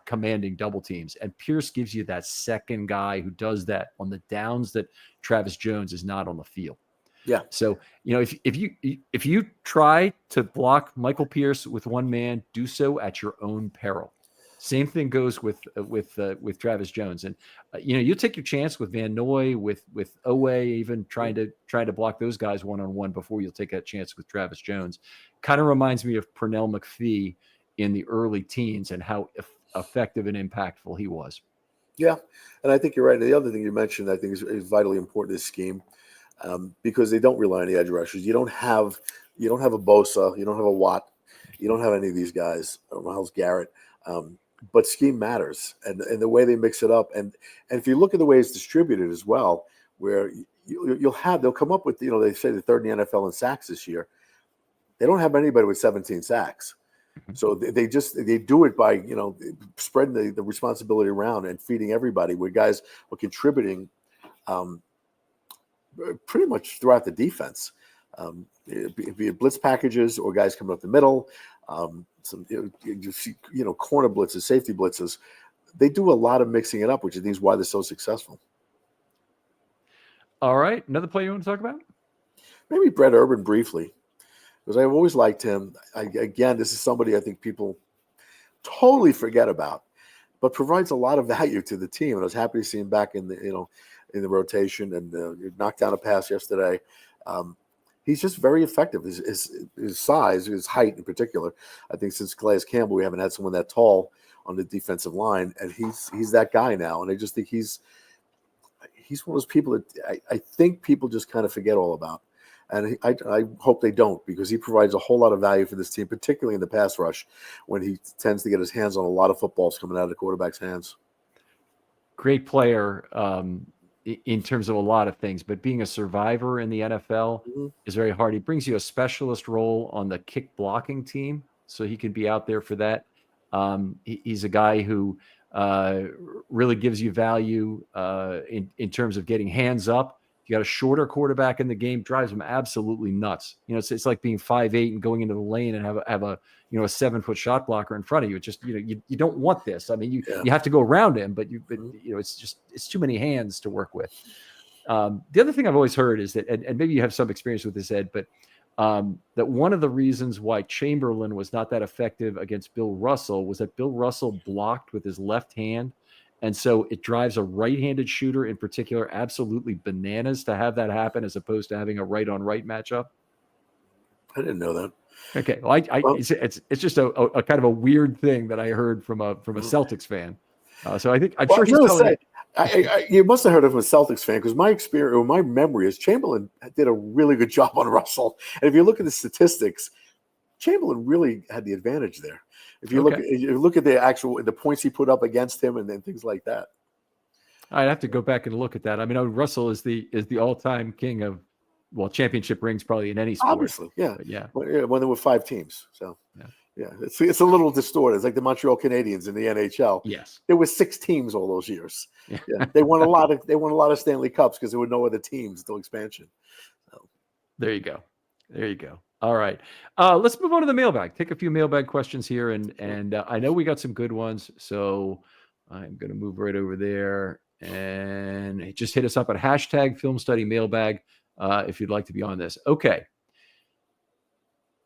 Speaker 1: commanding double teams. And Pierce gives you that second guy who does that on the downs that Travis Jones is not on the field.
Speaker 2: Yeah.
Speaker 1: So, if you try to block Michael Pierce with one man, do so at your own peril. Same thing goes with Travis Jones, and you take your chance with Van Noy, with Owe, even trying to block those guys one-on-one before you'll take that chance with Travis Jones. Kind of reminds me of Pernell McPhee in the early teens and how effective and impactful he was.
Speaker 2: Yeah, and I think you're right. The other thing you mentioned, I think, is vitally important is scheme. Because they don't rely on the edge rushers. You don't have a Bosa, you don't have a Watt, you don't have any of these guys, Myles Garrett. But scheme matters, and the way they mix it up, and if you look at the way it's distributed as well, where they'll come up with they say the third in the NFL in sacks this year. They don't have anybody with 17 sacks, so they do it by spreading the responsibility around and feeding everybody. Where guys are contributing. Pretty much throughout the defense, be it blitz packages or guys coming up the middle, some corner blitzes, safety blitzes. They do a lot of mixing it up, which I think is why they're so successful.
Speaker 1: All right, another player you want to talk about?
Speaker 2: Maybe Brett Urban briefly, because I've always liked him. Again, this is somebody I think people totally forget about, but provides a lot of value to the team. And I was happy to see him back in the rotation, and knocked down a pass yesterday. He's just very effective. His size, his height in particular. I think since Calais Campbell, we haven't had someone that tall on the defensive line, and he's that guy now. And I just think he's one of those people that I think people just kind of forget all about. And I hope they don't, because he provides a whole lot of value for this team, particularly in the pass rush, when he tends to get his hands on a lot of footballs coming out of the quarterback's hands.
Speaker 1: Great player. In terms of a lot of things, but being a survivor in the NFL is very hard. He brings you a specialist role on the kick blocking team, so he can be out there for that. He's a guy who really gives you value in terms of getting hands up. You got a shorter quarterback in the game, drives him absolutely nuts. It's like being 5'8" and going into the lane and have a 7-foot shot blocker in front of you. It just you don't want this. I mean, you have to go around him, but it's too many hands to work with. The other thing I've always heard is that, and maybe you have some experience with this, Ed, but that one of the reasons why Chamberlain was not that effective against Bill Russell was that Bill Russell blocked with his left hand. And so it drives a right-handed shooter in particular absolutely bananas to have that happen, as opposed to having a right-on-right matchup.
Speaker 2: I didn't know that.
Speaker 1: Okay, well, it's just a kind of a weird thing that I heard from a Celtics fan. So I'm sure he's telling
Speaker 2: you must have heard of a Celtics fan, because my experience or my memory is Chamberlain did a really good job on Russell. And if you look at the statistics, Chamberlain really had the advantage there. If you look at the points he put up against him and then things like that.
Speaker 1: I'd have to go back and look at that. I mean, Russell is the all-time king of championship rings probably in any sport.
Speaker 2: Obviously, yeah.
Speaker 1: But yeah.
Speaker 2: When there were 5 teams. So yeah, it's a little distorted. It's like the Montreal Canadiens in the NHL.
Speaker 1: Yes.
Speaker 2: There were 6 teams all those years. Yeah. They won a lot of Stanley Cups because there were no other teams until expansion. So.
Speaker 1: There you go. All right. Let's move on to the mailbag. Take a few mailbag questions here. And I know we got some good ones. So I'm going to move right over there. And just hit us up at #FilmStudyMailbag if you'd like to be on this. Okay.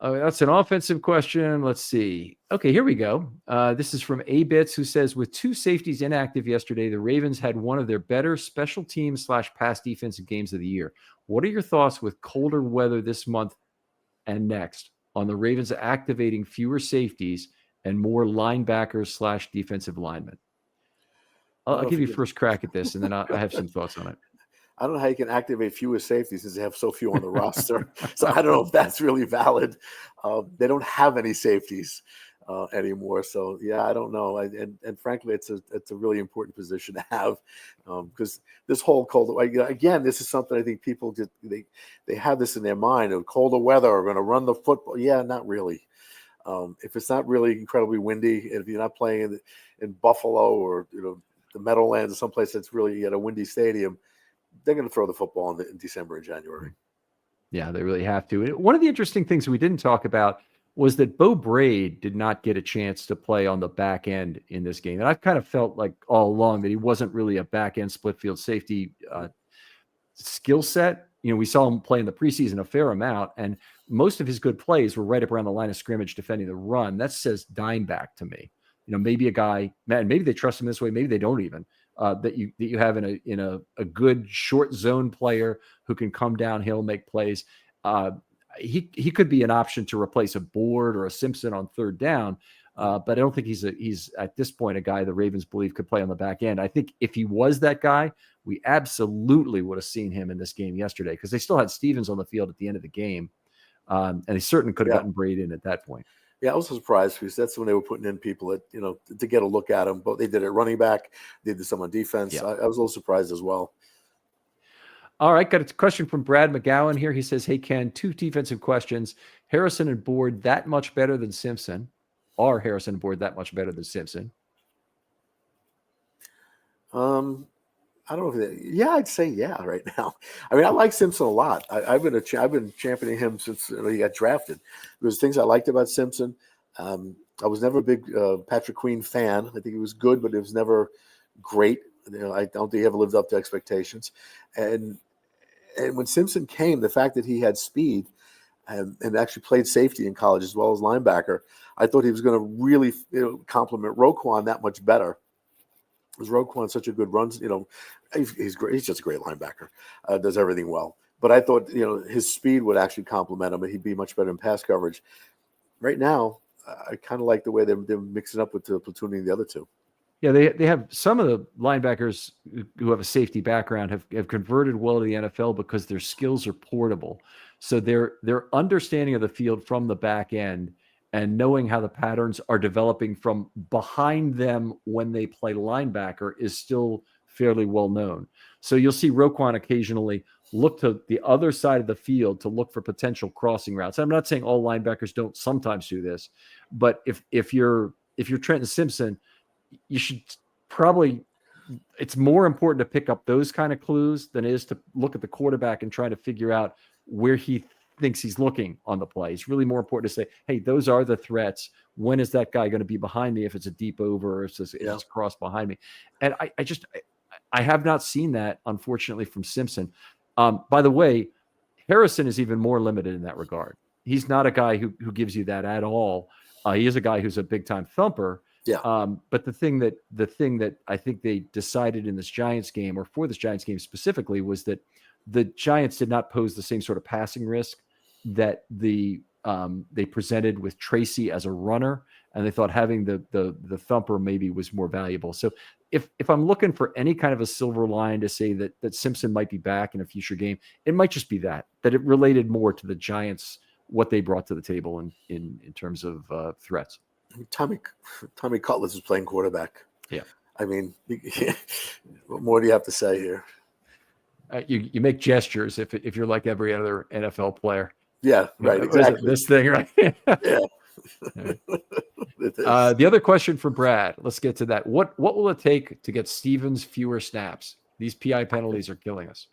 Speaker 1: Oh, that's an offensive question. Let's see. Okay, here we go. This is from A-Bits, who says, with two safeties inactive yesterday, the Ravens had one of their better special teams / pass defensive games of the year. What are your thoughts with colder weather this month and next on the Ravens activating fewer safeties and more linebackers / defensive linemen? I'll give you first crack at this, and then I have some thoughts on it.
Speaker 2: I don't know how you can activate fewer safeties since they have so few on the roster. So I don't know if that's really valid. They don't have any safeties anymore. So yeah, I don't know. And frankly, it's a really important position to have because this whole cold, again, this is something I think people just they have this in their mind of colder weather are going to run the football. Yeah, not really. If it's not really incredibly windy, and if you're not playing in Buffalo or the Meadowlands or someplace that's really at a windy stadium, they're going to throw the football in December and January.
Speaker 1: Yeah, they really have to. One of the interesting things we didn't talk about was that Beau Braid did not get a chance to play on the back end in this game. And I've kind of felt like all along that he wasn't really a back end split field safety skill set. We saw him play in the preseason a fair amount, and most of his good plays were right up around the line of scrimmage defending the run. That says dime back to me. Maybe a guy, man, maybe they trust him this way. Maybe they don't even. That you have in a good short zone player who can come downhill, make plays. He could be an option to replace a Board or a Simpson on third down, but I don't think he's at this point a guy the Ravens believe could play on the back end. I think if he was that guy, we absolutely would have seen him in this game yesterday because they still had Stevens on the field at the end of the game, and they certainly could have gotten Braid in at that point.
Speaker 2: Yeah, I was surprised because that's when they were putting in people to get a look at them. But they did it running back, they did some on defense. Yeah. I was a little surprised as well.
Speaker 1: All right, got a question from Brad McGowan here. He says, "Hey Ken, two defensive questions: Harrison and Board that much better than Simpson? Are Harrison and Board that much better than Simpson?"
Speaker 2: I don't know. Yeah, I'd say yeah right now. I mean, I like Simpson a lot. I've been championing him since he got drafted. There's things I liked about Simpson. I was never a big Patrick Queen fan. I think he was good, but it was never great. I don't think he ever lived up to expectations. And when Simpson came, the fact that he had speed and actually played safety in college as well as linebacker, I thought he was going to really complement Roquan that much better. Because Roquan's such a good runs, he's great. He's just a great linebacker. Does everything well. But I thought, his speed would actually complement him, and he'd be much better in pass coverage. Right now, I kind of like the way they're mixing up with the platooning the other two.
Speaker 1: Yeah, they have some of the linebackers who have a safety background have converted well to the NFL because their skills are portable. So their understanding of the field from the back end and knowing how the patterns are developing from behind them when they play linebacker is still fairly well known. So you'll see Roquan occasionally look to the other side of the field to look for potential crossing routes. I'm not saying all linebackers don't sometimes do this, but if you're Trenton Simpson, you should probably, it's more important to pick up those kind of clues than it is to look at the quarterback and try to figure out where he thinks he's looking on the play. It's really more important to say, hey, those are the threats. When is that guy going to be behind me? If it's a deep over or if it's a cross behind me. And I have not seen that, unfortunately, from Simpson. By the way, Harrison is even more limited in that regard. He's not a guy who gives you that at all. He is a guy who's a big time thumper.
Speaker 2: Yeah.
Speaker 1: But the thing that I think they decided in this Giants game, or for this Giants game specifically, was that the Giants did not pose the same sort of passing risk that they presented with Tracy as a runner, and they thought having the thumper maybe was more valuable. So if I'm looking for any kind of a silver line to say that Simpson might be back in a future game, it might just be that it related more to the Giants, what they brought to the table in terms of threats.
Speaker 2: Tommy Cutlets is playing quarterback.
Speaker 1: Yeah.
Speaker 2: I mean, what more do you have to say here?
Speaker 1: You make gestures if you're like every other NFL player.
Speaker 2: Yeah, right. Exactly.
Speaker 1: This thing, right?
Speaker 2: Yeah.
Speaker 1: The other question for Brad. Let's get to that. What will it take to get Stevens fewer snaps? These PI penalties are killing us.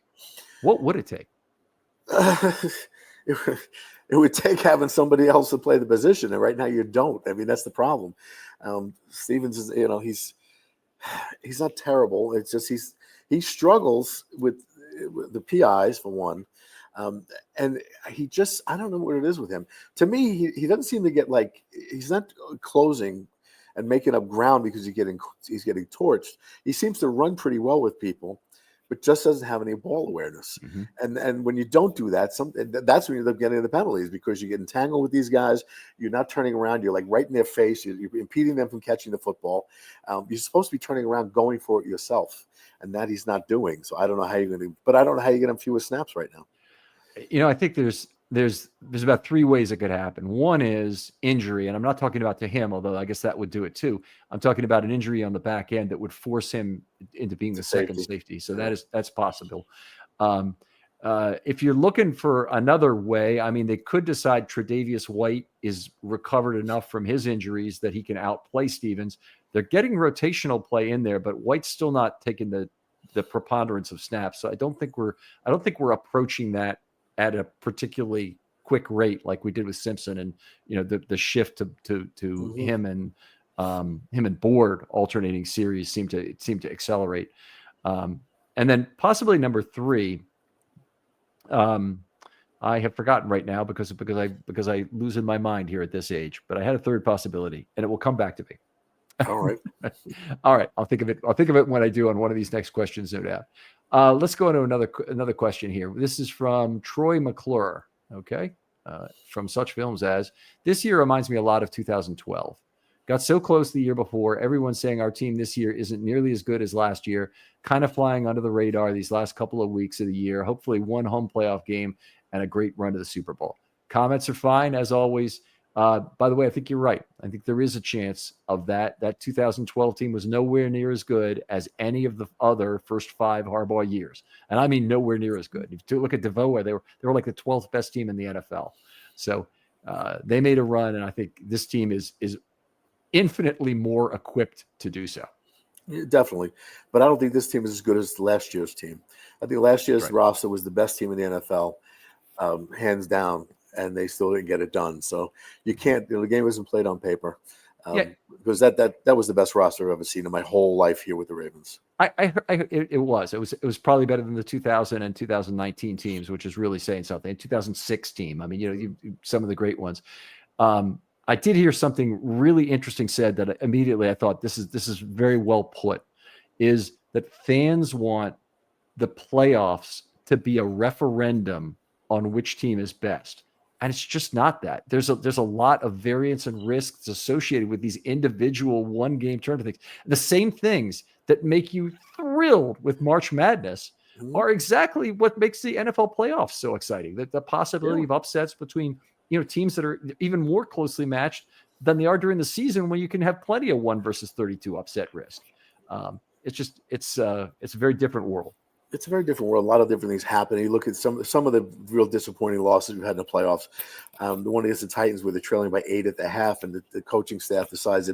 Speaker 1: What would it take?
Speaker 2: It would take having somebody else to play the position, and right now you don't. I mean, that's the problem. Stevens is, he's not terrible. It's just he struggles with the PIs for one. And he just, I don't know what it is with him. To me, he doesn't seem to get like, he's not closing and making up ground because he's getting torched. He seems to run pretty well with people, but just doesn't have any ball awareness.
Speaker 1: Mm-hmm.
Speaker 2: And when you don't do that, that's when you end up getting the penalties, because you get entangled with these guys. You're not turning around. You're like right in their face. You're impeding them from catching the football. You're supposed to be turning around, going for it yourself, and that he's not doing. So I don't know how you're going to. But I don't know how you get him fewer snaps right now.
Speaker 1: I think there's about three ways it could happen. One is injury, and I'm not talking about to him, although I guess that would do it too. I'm talking about an injury on the back end that would force him into being the second safety. So that's possible. If you're looking for another way, I mean, they could decide Tre'Davious White is recovered enough from his injuries that he can outplay Stevens. They're getting rotational play in there, but White's still not taking the preponderance of snaps. So I don't think we're approaching that at a particularly quick rate like we did with Simpson, and the shift to
Speaker 2: Mm-hmm.
Speaker 1: him and Board alternating series seemed to accelerate. And then possibly number three, I have forgotten right now because I lose in my mind here at this age, but I had a third possibility and it will come back to me.
Speaker 2: All right.
Speaker 1: All right. I'll think of it when I do on one of these next questions, no doubt. Let's go into another question here. This is from Troy McClure. Okay. From such films as, this year reminds me a lot of 2012. Got so close the year before. Everyone's saying our team this year isn't nearly as good as last year, kind of flying under the radar these last couple of weeks of the year. Hopefully one home playoff game and a great run to the Super Bowl. Comments are fine as always. By the way, I think you're right. I think there is a chance of that. That 2012 team was nowhere near as good as any of the other first five Harbaugh years. And I mean, nowhere near as good. If you look at DeVoe, they were like the 12th best team in the NFL. So they made a run. And I think this team is infinitely more equipped to do so.
Speaker 2: Yeah, definitely. But I don't think this team is as good as last year's team. I think last year's roster was the best team in the NFL, hands down. And they still didn't get it done. So you can't. The game wasn't played on paper, because that was the best roster I've ever seen in my whole life here with the Ravens.
Speaker 1: It was probably better than the 2000 and 2019 teams, which is really saying something. 2006 team. I mean, some of the great ones. I did hear something really interesting said that immediately I thought this is very well put. Is that fans want the playoffs to be a referendum on which team is best. And it's just not that. There's a lot of variance and risks associated with these individual one-game tournament things. The same things that make you thrilled with March Madness are exactly what makes the NFL playoffs so exciting. The possibility of upsets between teams that are even more closely matched than they are during the season, when you can have plenty of 1 versus 32 upset risk. It's a very different world.
Speaker 2: It's a very different world. A lot of different things happen. You look at some of the real disappointing losses we've had in the playoffs. The one against the Titans, where they're trailing by 8 at the half, and the coaching staff decides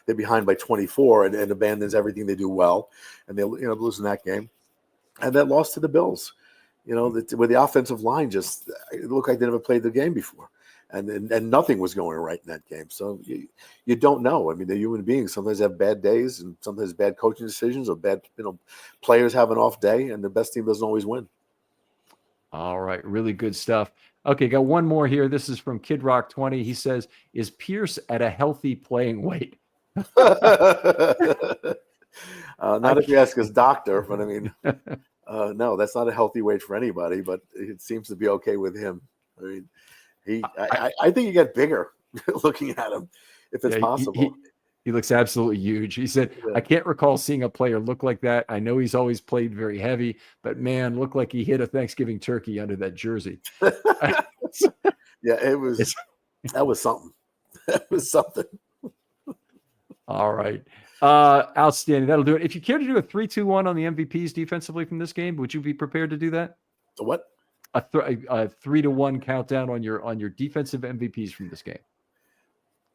Speaker 2: they're behind by 24 and abandons everything they do well, and they're losing that game. And that loss to the Bills, where the offensive line just it looked like they never played the game before. And nothing was going right in that game. So you don't know. I mean, they're human beings. Sometimes they have bad days, and sometimes bad coaching decisions, or bad players have an off day, and the best team doesn't always win.
Speaker 1: All right, really good stuff. Okay, got one more here. This is from Kid Rock 20. He says, "Is Pierce at a healthy playing weight?"
Speaker 2: Not if you ask his doctor, but I mean, no, that's not a healthy weight for anybody. But it seems to be okay with him. I mean. I think you get bigger looking at him, if it's possible.
Speaker 1: He looks absolutely huge. He said, I can't recall seeing a player look like that. I know he's always played very heavy, but man, looked like he hit a Thanksgiving turkey under that jersey.
Speaker 2: Yeah, that was something. That was something.
Speaker 1: All right. Outstanding. That'll do it. If you care to do a 3-2-1 on the MVPs defensively from this game, would you be prepared to do that?
Speaker 2: What?
Speaker 1: A 3-1 countdown on your defensive MVPs from this game.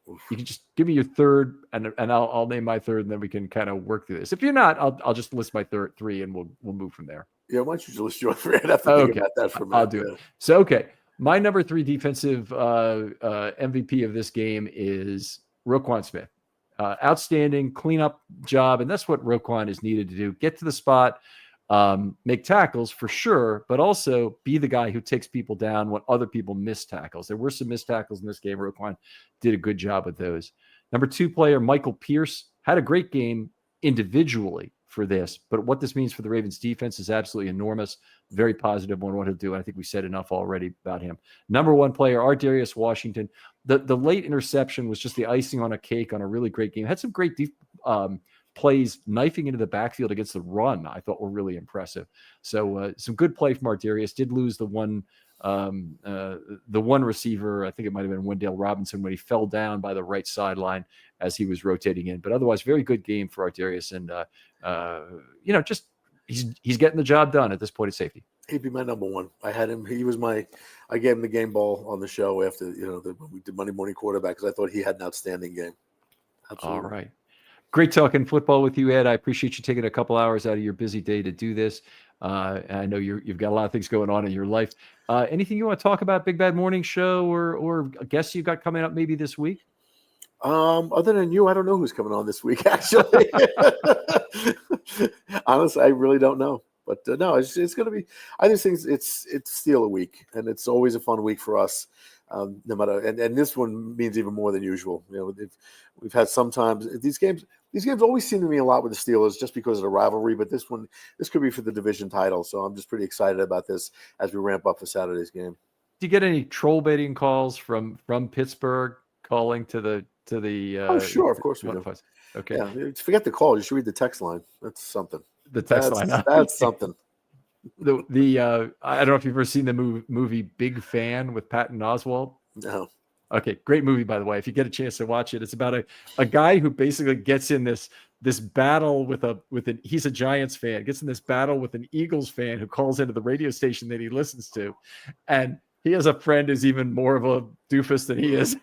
Speaker 1: You can just give me your third, and I'll name my third, and then we can kind of work through this. If you're not, I'll just list my third three, and we'll move from there.
Speaker 2: Yeah, why don't you just list your three? I'd have to think about that for a minute.
Speaker 1: I'll do it. So, okay, my number 3 defensive MVP of this game is Roquan Smith. Outstanding cleanup job, and that's what Roquan is needed to do. Get to the spot. make tackles for sure, but also be the guy who takes people down when other people miss tackles. There were some missed tackles in this game. Roquan did a good job with those. Number 2 player, Michael Pierce, had a great game individually for this, but what this means for the Ravens defense is absolutely enormous. Very positive on what he'll do. I think we said enough already about him. Number 1 player, Ardarius Washington. The late interception was just the icing on a cake on a really great game. Had some great plays knifing into the backfield against the run, I thought were really impressive. So some good play from Ardarius. Did lose the one receiver. I think it might have been Wendell Robinson when he fell down by the right sideline as he was rotating in. But otherwise, very good game for Ardarius. And, just he's getting the job done at this point at safety.
Speaker 2: He'd be my number 1. I had him. I gave him the game ball on the show after, when we did Monday Morning Quarterback because I thought he had an outstanding game. Absolutely.
Speaker 1: All right. Great talking football with you, Ed. I appreciate you taking a couple hours out of your busy day to do this. I know you've got a lot of things going on in your life. Anything you want to talk about, Big Bad Morning Show or guests you got coming up maybe this week?
Speaker 2: Other than you, I don't know who's coming on this week, actually. Honestly, I really don't know. But no, it's going to be – I just think it's still a week, and it's always a fun week for us. No matter, and this one means even more than usual. We've had sometimes these games always seem to mean a lot with the Steelers just because of the rivalry. But this could be for the division title. So I'm just pretty excited about this as we ramp up for Saturday's game.
Speaker 1: Do you get any troll baiting calls from Pittsburgh calling to the?
Speaker 2: Oh, sure, of course we do.
Speaker 1: Okay,
Speaker 2: yeah, forget the call. You should read the text line. That's something.
Speaker 1: The text line.
Speaker 2: That's something.
Speaker 1: I don't know if you've ever seen the movie Big Fan with Patton Oswalt.
Speaker 2: No.
Speaker 1: Okay, great movie, by the way. If you get a chance to watch it, it's about a guy who basically gets in this battle he's a Giants fan, gets in this battle with an Eagles fan who calls into the radio station that he listens to. And he has a friend who's even more of a doofus than he is.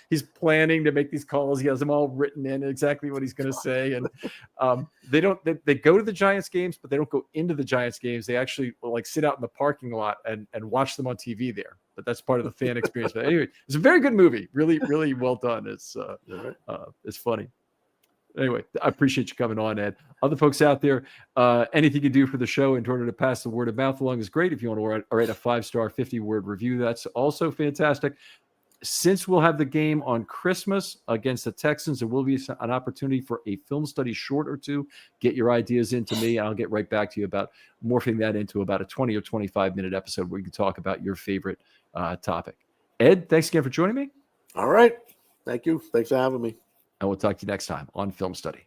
Speaker 1: He's planning to make these calls. He has them all written in exactly what he's going to say. And they go to the Giants games, but they don't go into the Giants games. They actually sit out in the parking lot and watch them on TV there. But that's part of the fan experience. But anyway, it's a very good movie. Really, really well done. It's funny. Anyway, I appreciate you coming on, Ed. Other folks out there, anything you do for the show in order to pass the word of mouth along is great. If you want to write a 5-star 50-word review, that's also fantastic. Since we'll have the game on Christmas against the Texans, there will be an opportunity for a film study short or two. Get your ideas into me. I'll get right back to you about morphing that into about a 20 or 25-minute episode where you can talk about your favorite topic. Ed, thanks again for joining me.
Speaker 2: All right. Thank you. Thanks for having me.
Speaker 1: And we'll talk to you next time on Film Study.